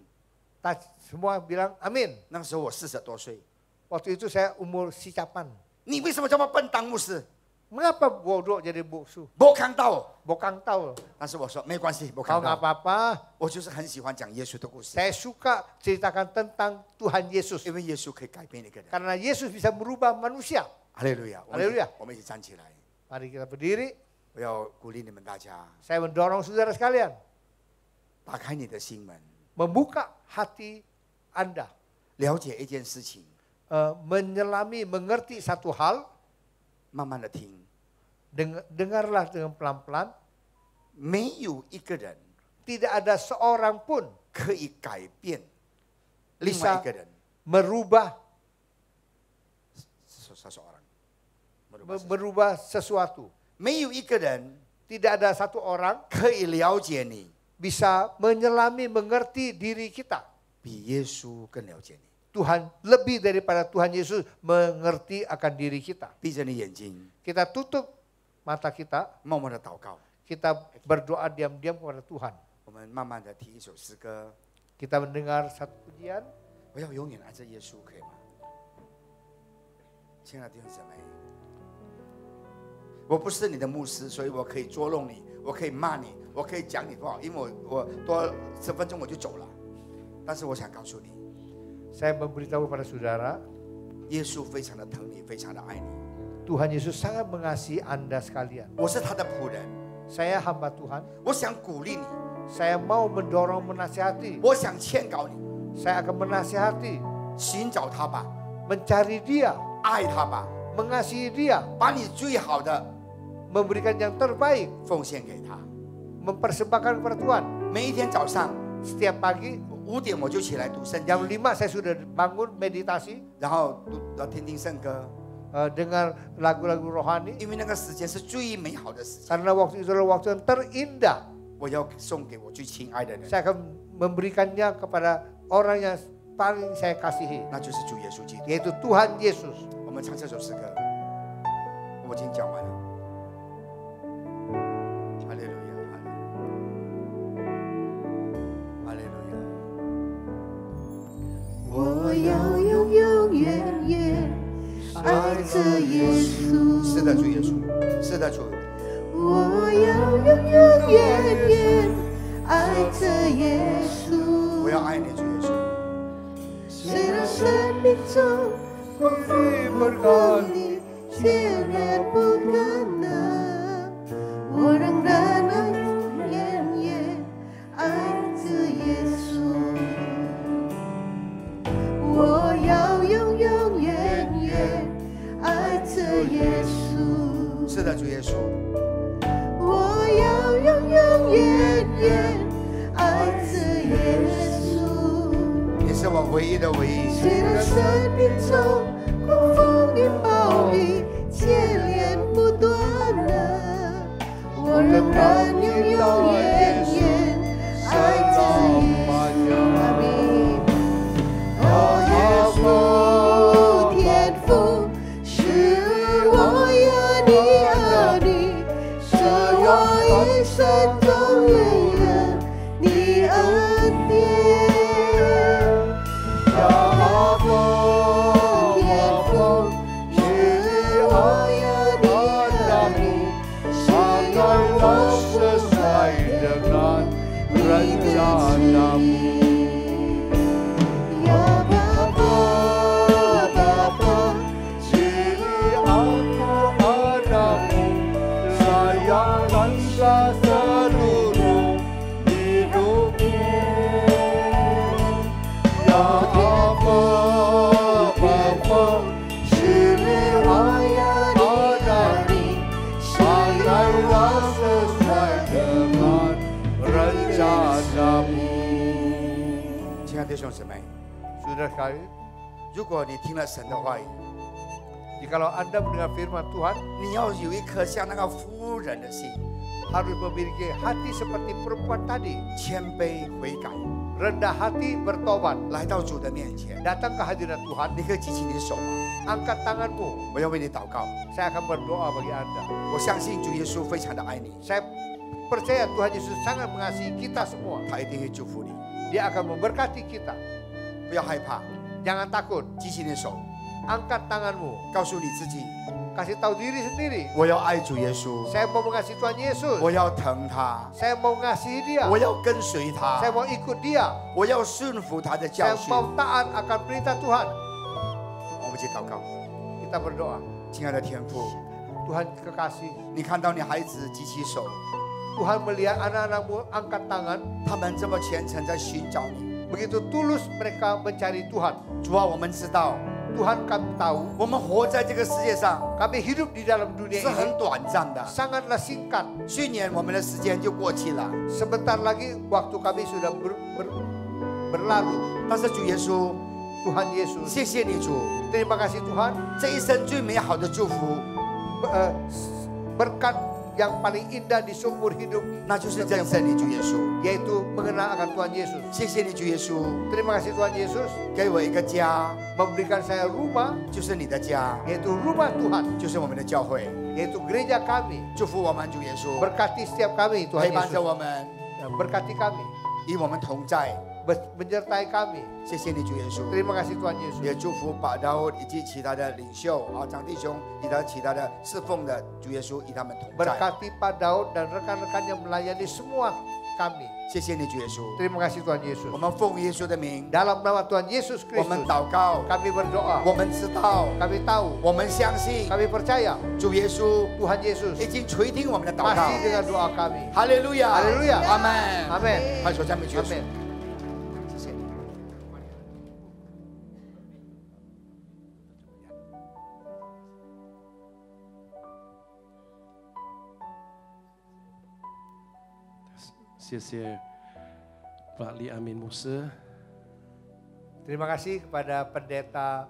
semua bilang amin. 那个时候我40多岁， Waktu itu saya umur sicapan. 你为什么这么笨当牧师？ Mengapa bodoh jadi buksu? 不看到， Bokang tahu. 但是我说没关系，不 Kau 看 nggak 到。 apa-apa. 我就是很喜欢讲耶稣的故事， Saya suka ceritakan tentang Tuhan Yesus. 因为耶稣可以改变一个人。 Karena Yesus bisa merubah manusia. 哈利路亚， Haleluya 我们一起站起来， Mari kita berdiri. 我要鼓励你们大家， Saya mendorong saudara sekalian 打开你的心门， membuka hati Anda, 了解一件事情， menyelami, mengerti satu hal, 慢慢的听。 dengarlah dengan pelan-pelan. 没有一个人 Tidak ada seorang pun 可以改变另外一个人。 merubah seseorang merubah sesuatu. 没有一个人 Tidak ada satu orang 可以了解你， bisa menyelami, mengerti diri kita. 比耶稣更了解你。 Tuhan lebih daripada Tuhan Yesus mengerti akan diri kita. 闭着你眼睛， Kita tutup mata kita, 默默的祷告。 kita berdoa diam-diam kepada Tuhan. 我们慢慢的提一首诗歌， Kita mendengar satu pujian. 我要永远爱着耶稣，可以吗？亲爱的弟兄姊妹，我不是你的牧师，所以我可以捉弄你，我可以骂你，我可以讲你不好，因为我多10分钟我就走了。但是我想告诉你， Saya memberitahu pada saudara, 耶稣非常的疼你，非常的爱你。 Tuhan Yesus sangat mengasihi Anda sekalian. 我是他的仆人， Saya hamba Tuhan. 我想鼓励你， Saya mau mendorong, menasihati. 我想劝告你， Saya akan menasihati, 寻找他吧， mencari dia, 爱他吧， mengasihi dia, 把你最好的 memberikan yang terbaik, 奉献给他。 mempersembahkan kepada Tuhan. 每一天早上 Setiap pagi 5点我就起来读圣 jam 经， 5 saya sudah bangun meditasi, 然后听圣歌， dengar lagu-lagu rohani. 因为那个时间是最美好的时间。 Karena waktu itu adalah waktu yang terindah. 我要送给我最亲爱的人， Saya akan memberikannya kepada orang yang paling saya kasihi, 那就是主耶稣基督。 yaitu Tuhan Yesus. 我们唱这首诗歌，我已经讲完了。哈利路亚，哈利路亚。我要永永远远爱着耶稣。是的，主耶稣，是的，主。我要永永远远爱着耶稣。我要爱你，主耶稣。虽然生命中风风火里艰难不可能，我仍然能永远远爱着耶稣。我要永永远远爱着耶稣。是的，主耶稣。我要永永远远爱着耶稣。你是我唯一的唯一。虽然生命中风雨暴雨接连不断的，我仍然永永远远爱着耶稣。阿弥。哦，耶稣天父，是我要你儿女，是我一生中永远你恩典。天父，是我要你儿女，是我sesuai dengan rencanamu. Ya Bapa, Bapa, sini aku anakmu, sayangkanlah seluruh hidupku. Ya Bapa, Bapa, sini aku anakmu, sayangkanlah sesuai dengan rencanamu. 的弟兄姊妹， Saudara sekali, 如果你听了神的话语， jikalau Anda mendengar firman Tuhan, 你要有一颗像那个妇人的心， harus memiliki hati seperti perempuan tadi, 谦卑悔改， rendah hati bertobat, 来到主的面前。 datang ke hadirat Tuhan, 你可以举起你的手吗？ angkat tanganmu, 我要为你祷告。 saya akan berdoa bagi Anda. 我相信主耶稣非常的爱你， Saya percaya Tuhan Yesus sangat mengasihi kita semua. 他一定会祝福你。 Dia akan memberkati kita. 不要害怕， Jangan takut, 举起你的手， angkat tanganmu, 告诉你自己， kasih tahu diri sendiri. 我要爱主耶稣， Saya mau mengasihi Tuhan Yesus. 我要疼他， Saya mau mengasihi dia. 我要跟随他 Saya，mau ikut dia. 我要顺服他的教 Saya 训。 mau taat akan perintah Tuhan. 我们一起祷告， Kita berdoa. 亲爱的天父， Tuhan kekasih, 你看到你孩子举起手， Tuhan melihat anak-anakmu angkat tangan. 他们这么虔诚在寻找你。 Begitu tulus mereka mencari Tuhan. 主啊，我们知道， Tuhan kami tahu, 我们活在这个世界上 kami hidup di dalam dunia 是很 ini 短暂的， sangatlah singkat. 去年我们的时间就过去了。 Sebentar lagi waktu kami sudah berlalu. 但是主耶稣， Tuhan Yesus, 谢谢你主， terima kasih Tuhan. 这一生最美好的祝福， Berkat yang paling indah di seumur hidup, 那就是认识你主耶稣。 yaitu mengenal akan Tuhan Yesus. 谢谢你主耶稣， Terima kasih Tuhan Yesus 给我一个家， memberikan saya rumah, 就是你的家， yaitu rumah Tuhan, 就是我们的教会。 yaitu gereja kami. 祝福我们主耶稣， Berkati setiap kami 陪 Tuhan 伴着 Yesus. 我们， Berkati kami, 与我们同在。 menyertai kami. 谢谢你主耶稣， Terima kasih Tuhan Yesus. 也祝福把刀以及其他的领袖啊，张弟兄以及其他的侍奉的主耶稣与他们同在。 Berkati Pak Daud dan rekan-rekan yang melayani semua kami. 谢谢你主耶稣， Terima kasih Tuhan Yesus. 我们奉耶稣的名， Dalam nama Tuhan Yesus 我们 Kristus, 祷告， kami berdoa, 我们知道， kami tahu, 我们相信 kami percaya 主耶稣 Tuhan Yesus 已经垂听我们的祷告。 pasti dengan doa kami. 哈利路亚， Haleluya. 阿门， Amin. 拍手赞美主耶稣。 Amin. 谢谢。 谢谢Pak Li Amin Musa. Terima kasih kepada pendeta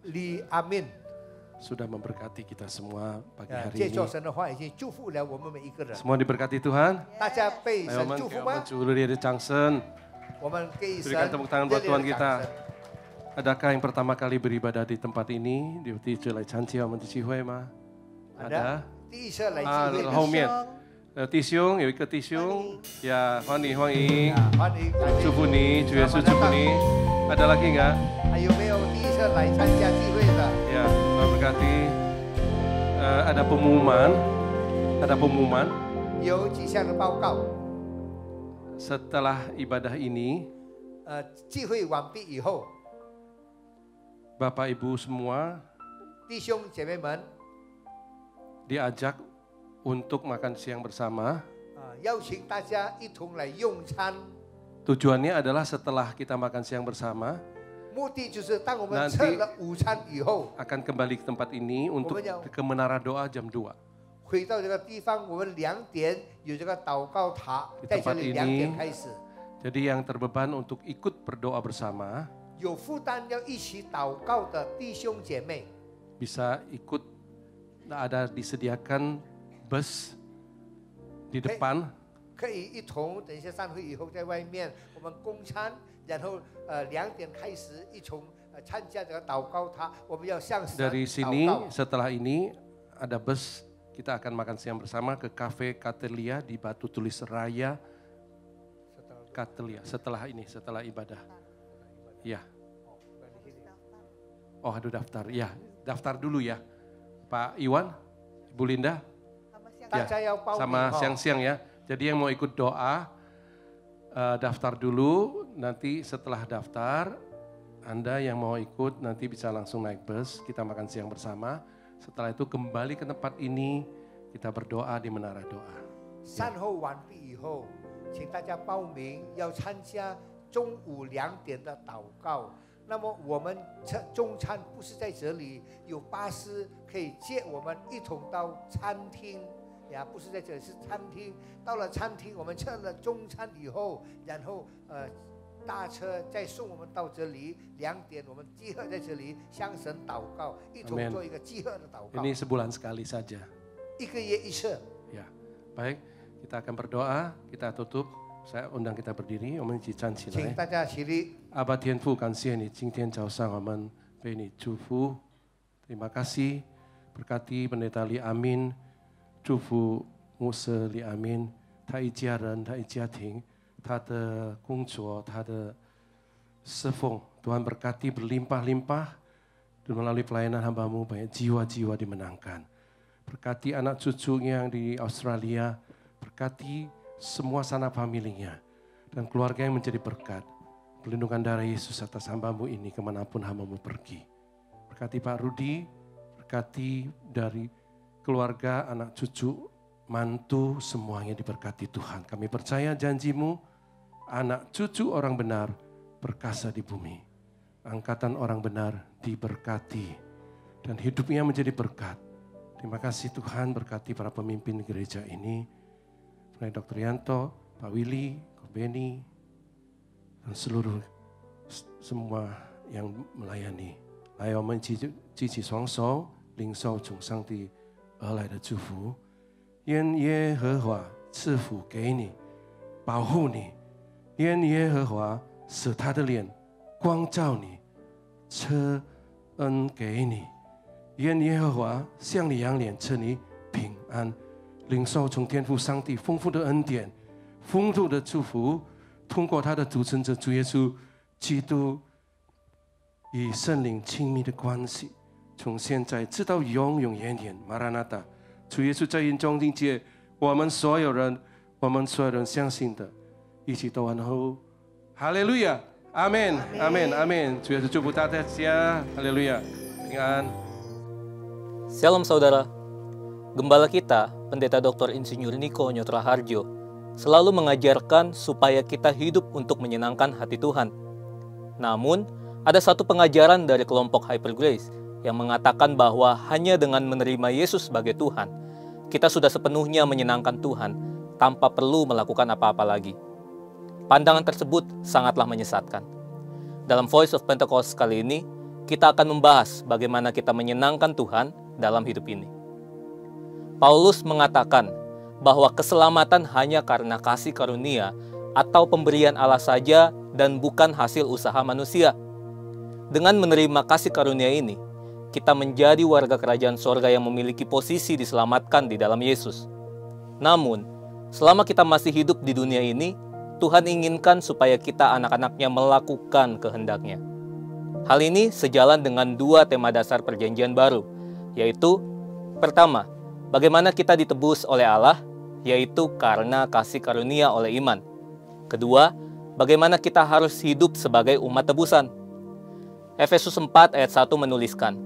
Li Amin. Sudah memberkati kita semua pagi 啊， hari 借 ini. 着神的话已经祝福了我们每一个人。 Semua diberkati Tuhan. 大家被 Ayo 神 man, 祝福 kayak 吗？ mencuri di Changsen. 我们给神 Berikan tepuk tangan buat 热烈 Tuhan 的 kita. 掌声。 Adakah yang pertama kali beribadah di tempat ini? Di Uti Culai Chanci, Aman Ticihui mah? Ada? 第一次来 啊， 聚会 后 的 面弟兄有一个弟兄呀，欢迎欢迎， 欢迎欢迎。 祝福你，主耶稣祝福你。Ada lagi nggak? 还有没有第一次来参加聚会的？ Ya, Tuhan berkati. Ada pengumuman, ada pengumuman. 有几项的报告。 Setelah ibadah ini, 聚会完毕以后， Bapak Ibu semua 弟兄姐妹们， diajak untuk makan siang bersama. 邀请大家一同来用餐。 Tujuannya adalah setelah kita makan siang bersama, 目的就是当我们 Nanti 吃了午餐以后， akan kembali ke tempat ini untuk Pokoknya- ke Menara Doa jam 2. 回到这个地方，我们2点有这个祷告塔， Di 在这 tempat 里 ini 2点开始。 Jadi yang terbeban untuk ikut berdoa bersama 有负担要一起祷告的弟兄姐妹， bisa ikut, ada disediakan bus di depan 可以一同等一下散会以后在外面我们供餐，然后2点开始一同参加这个祷告塔，我们要向神 dari 祷 sini. 告。 Setelah ini ada bus, kita akan makan siang bersama ke Cafe Katelia di Batu Tulis Raya Katelia. Setelah ini, setelah ibadah. Ya. Oh, aduh daftar. Ya, daftar dulu ya. Pak Iwan, Ibu Linda. Ya, 大家要报名 sama 哈 siang-siang ya. Jadi yang mau ikut doa, daftar dulu. Nanti setelah daftar, Anda yang mau ikut nanti bisa langsung naik bus. Kita makan siang bersama. Setelah itu kembali ke tempat ini, kita berdoa di Menara Doa. 善后完毕以后，请大家报名，要参加中午2点的祷告。那么我们中餐不是在这里，有巴士可以接我们一同到餐厅呀，不是在这里，是餐厅。到了餐厅，我们吃了中餐以后，然后大车再送我们到这里，2点我们集合在这里，向神祷告，一同做一个集合的祷告。 Ini sebulan sekali saja. 1个月1次。 Ya, baik. Kita akan berdoa, kita tutup. Saya undang kita berdiri, 我们一起站起来。请大家起立。阿爸天父，感谢你，今天早上我们被你祝福。Terima kasih, berkati pendeta Li Amin, 祝福牧师李阿明，他一家人，他一家庭，他的工作，他的侍奉，Tuhan berkati berlimpah-limpah dan melalui pelayanan hamba-Mu banyak jiwa-jiwa dimenangkan. Berkati anak cucunya yang di Australia, berkati semua sanak familinya dan keluarga yang menjadi berkat. Perlindungan darah Yesus atas hamba-Mu ini kemanapun hamba-Mu pergi. Berkati Pak Rudi, berkati dari keluarga, anak cucu, mantu, semuanya diberkati Tuhan. Kami percaya janji-Mu, anak cucu orang benar perkasa di bumi. Angkatan orang benar diberkati dan hidupnya menjadi berkat. Terima kasih Tuhan, berkati para pemimpin gereja ini. Mulai Dr. Yanto, Pak Willy, Ko Beni, dan seluruh semua yang melayani. 来，我们举起双手，领受从上帝而来的祝福。愿耶和华赐福给你，保护你。愿耶和华使他的脸光照你，赐恩给你。愿耶和华向你扬脸，赐你平安。领受从天父上帝丰富的恩典，丰富的祝福，通过他的独生者主耶稣基督与圣灵亲密的关系，从现在直到永永远远。马拉纳达，主耶稣在云中迎接我们所有人，我们所有人相信的，一起都问候，哈利路亚，阿门，阿门，阿门。主耶稣祝福大家，哈利路亚，平安。Shalom saudara, Gembala kita, Pendeta Dr. Insinyur Niko Nyotraharjo, selalu mengajarkan supaya kita hidup untuk menyenangkan hati Tuhan. Namun, ada satu pengajaran dari kelompok Hyper Grace yang mengatakan bahwa hanya dengan menerima Yesus sebagai Tuhan, kita sudah sepenuhnya menyenangkan Tuhan tanpa perlu melakukan apa-apa lagi. Pandangan tersebut sangatlah menyesatkan. Dalam Voice of Pentecost kali ini, kita akan membahas bagaimana kita menyenangkan Tuhan dalam hidup ini. Paulus mengatakan bahwa keselamatan hanya karena kasih karunia atau pemberian Allah saja dan bukan hasil usaha manusia. Dengan menerima kasih karunia ini, kita menjadi warga kerajaan sorga yang memiliki posisi diselamatkan di dalam Yesus. Namun, selama kita masih hidup di dunia ini, Tuhan inginkan supaya kita anak-anaknya melakukan kehendaknya. Hal ini sejalan dengan dua tema dasar perjanjian baru, yaitu pertama, bagaimana kita ditebus oleh Allah, yaitu karena kasih karunia oleh iman. Kedua, bagaimana kita harus hidup sebagai umat tebusan. Efesus 4 ayat 1 menuliskan,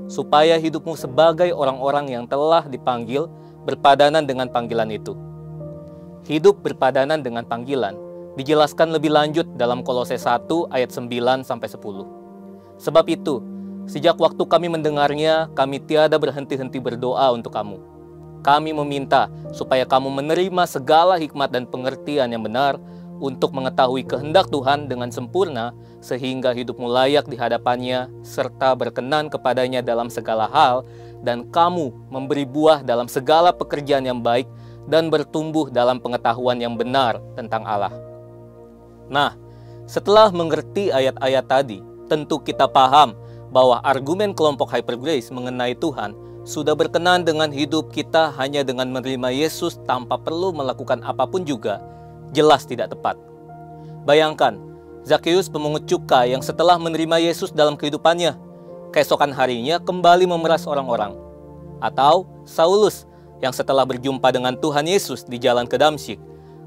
supaya hidupmu sebagai orang-orang yang telah dipanggil berpadanan dengan panggilan itu. Hidup berpadanan dengan panggilan dijelaskan lebih lanjut dalam Kolose 1 ayat 9-10. Sebab itu, sejak waktu kami mendengarnya, kami tiada berhenti-henti berdoa untuk kamu. Kami meminta supaya kamu menerima segala hikmat dan pengertian yang benar untuk mengetahui kehendak Tuhan dengan sempurna, sehingga hidupmu layak di hadapannya, serta berkenan kepadanya dalam segala hal, dan kamu memberi buah dalam segala pekerjaan yang baik, dan bertumbuh dalam pengetahuan yang benar tentang Allah. Nah, setelah mengerti ayat-ayat tadi, tentu kita paham bahwa argumen kelompok Hyper Grace mengenai Tuhan sudah berkenan dengan hidup kita hanya dengan menerima Yesus tanpa perlu melakukan apapun juga, jelas tidak tepat. Bayangkan, Zakheus pemungut cukai yang setelah menerima Yesus dalam kehidupannya, keesokan harinya kembali memeras orang-orang. Atau Saulus yang setelah berjumpa dengan Tuhan Yesus di jalan ke Damsyik,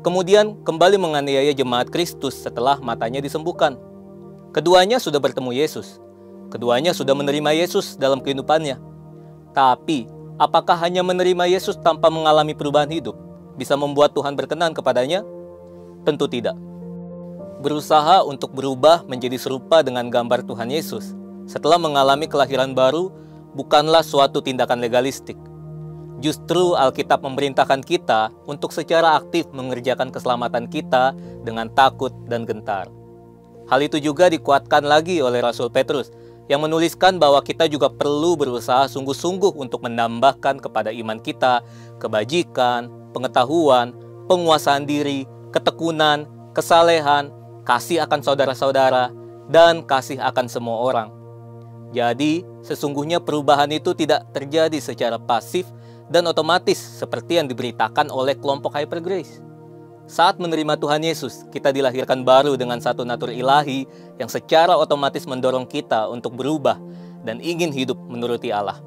kemudian kembali menganiaya jemaat Kristus setelah matanya disembuhkan. Keduanya sudah bertemu Yesus. Keduanya sudah menerima Yesus dalam kehidupannya. Tapi, apakah hanya menerima Yesus tanpa mengalami perubahan hidup bisa membuat Tuhan berkenan kepadanya? Tentu tidak. Berusaha untuk berubah menjadi serupa dengan gambar Tuhan Yesus setelah mengalami kelahiran baru bukanlah suatu tindakan legalistik. Justru Alkitab memerintahkan kita untuk secara aktif mengerjakan keselamatan kita dengan takut dan gentar. Hal itu juga dikuatkan lagi oleh Rasul Petrus yang menuliskan bahwa kita juga perlu berusaha sungguh-sungguh untuk menambahkan kepada iman kita kebajikan, pengetahuan, penguasaan diri, ketekunan, kesalehan, kasih akan saudara-saudara, dan kasih akan semua orang. Jadi, sesungguhnya perubahan itu tidak terjadi secara pasif dan otomatis seperti yang diberitakan oleh kelompok Hyper Grace. Saat menerima Tuhan Yesus, kita dilahirkan baru dengan satu natur ilahi yang secara otomatis mendorong kita untuk berubah dan ingin hidup menuruti Allah.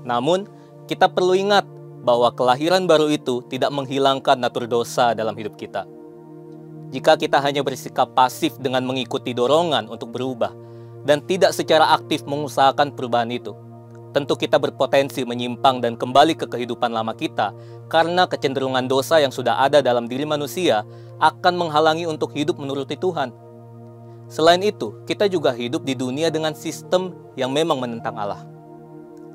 Namun, kita perlu ingat bahwa kelahiran baru itu tidak menghilangkan natur dosa dalam hidup kita. Jika kita hanya bersikap pasif dengan mengikuti dorongan untuk berubah dan tidak secara aktif mengusahakan perubahan itu, tentu kita berpotensi menyimpang dan kembali ke kehidupan lama kita karena kecenderungan dosa yang sudah ada dalam diri manusia akan menghalangi untuk hidup menuruti Tuhan. Selain itu, kita juga hidup di dunia dengan sistem yang memang menentang Allah.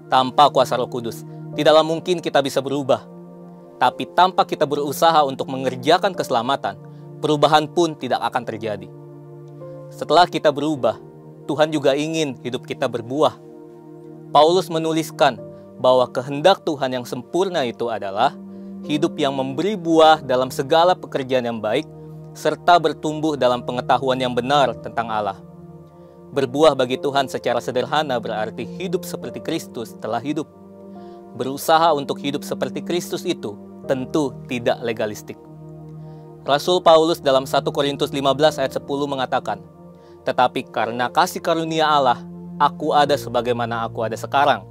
Tanpa kuasa Roh Kudus, tidaklah mungkin kita bisa berubah. Tapi tanpa kita berusaha untuk mengerjakan keselamatan, perubahan pun tidak akan terjadi. Setelah kita berubah, Tuhan juga ingin hidup kita berbuah. Paulus menuliskan bahwa kehendak Tuhan yang sempurna itu adalah hidup yang memberi buah dalam segala pekerjaan yang baik, serta bertumbuh dalam pengetahuan yang benar tentang Allah. Berbuah bagi Tuhan secara sederhana berarti hidup seperti Kristus telah hidup. Berusaha untuk hidup seperti Kristus itu tentu tidak legalistik. Rasul Paulus dalam 1 Korintus 15 ayat 10 mengatakan, "Tetapi karena kasih karunia Allah, aku ada sebagaimana aku ada sekarang,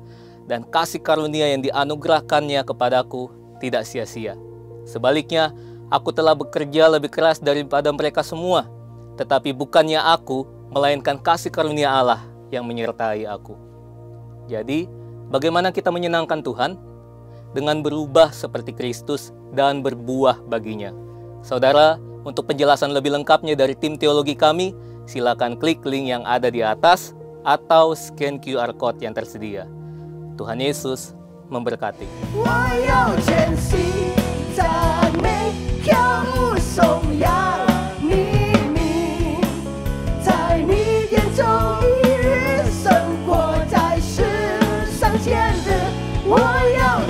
dan kasih karunia yang dianugerahkannya kepadaku tidak sia-sia. Sebaliknya, aku telah bekerja lebih keras daripada mereka semua, tetapi bukannya aku, melainkan kasih karunia Allah yang menyertai aku." Jadi, bagaimana kita menyenangkan Tuhan? Dengan berubah seperti Kristus dan berbuah baginya. Saudara, untuk penjelasan lebih lengkapnya dari tim teologi kami, silakan klik link yang ada di atas atau scan QR Code yang tersedia. Tuhan Yesus memberkati. 我要坚信赞美跳舞颂扬你名，在你眼中一日胜过在世上千日。我要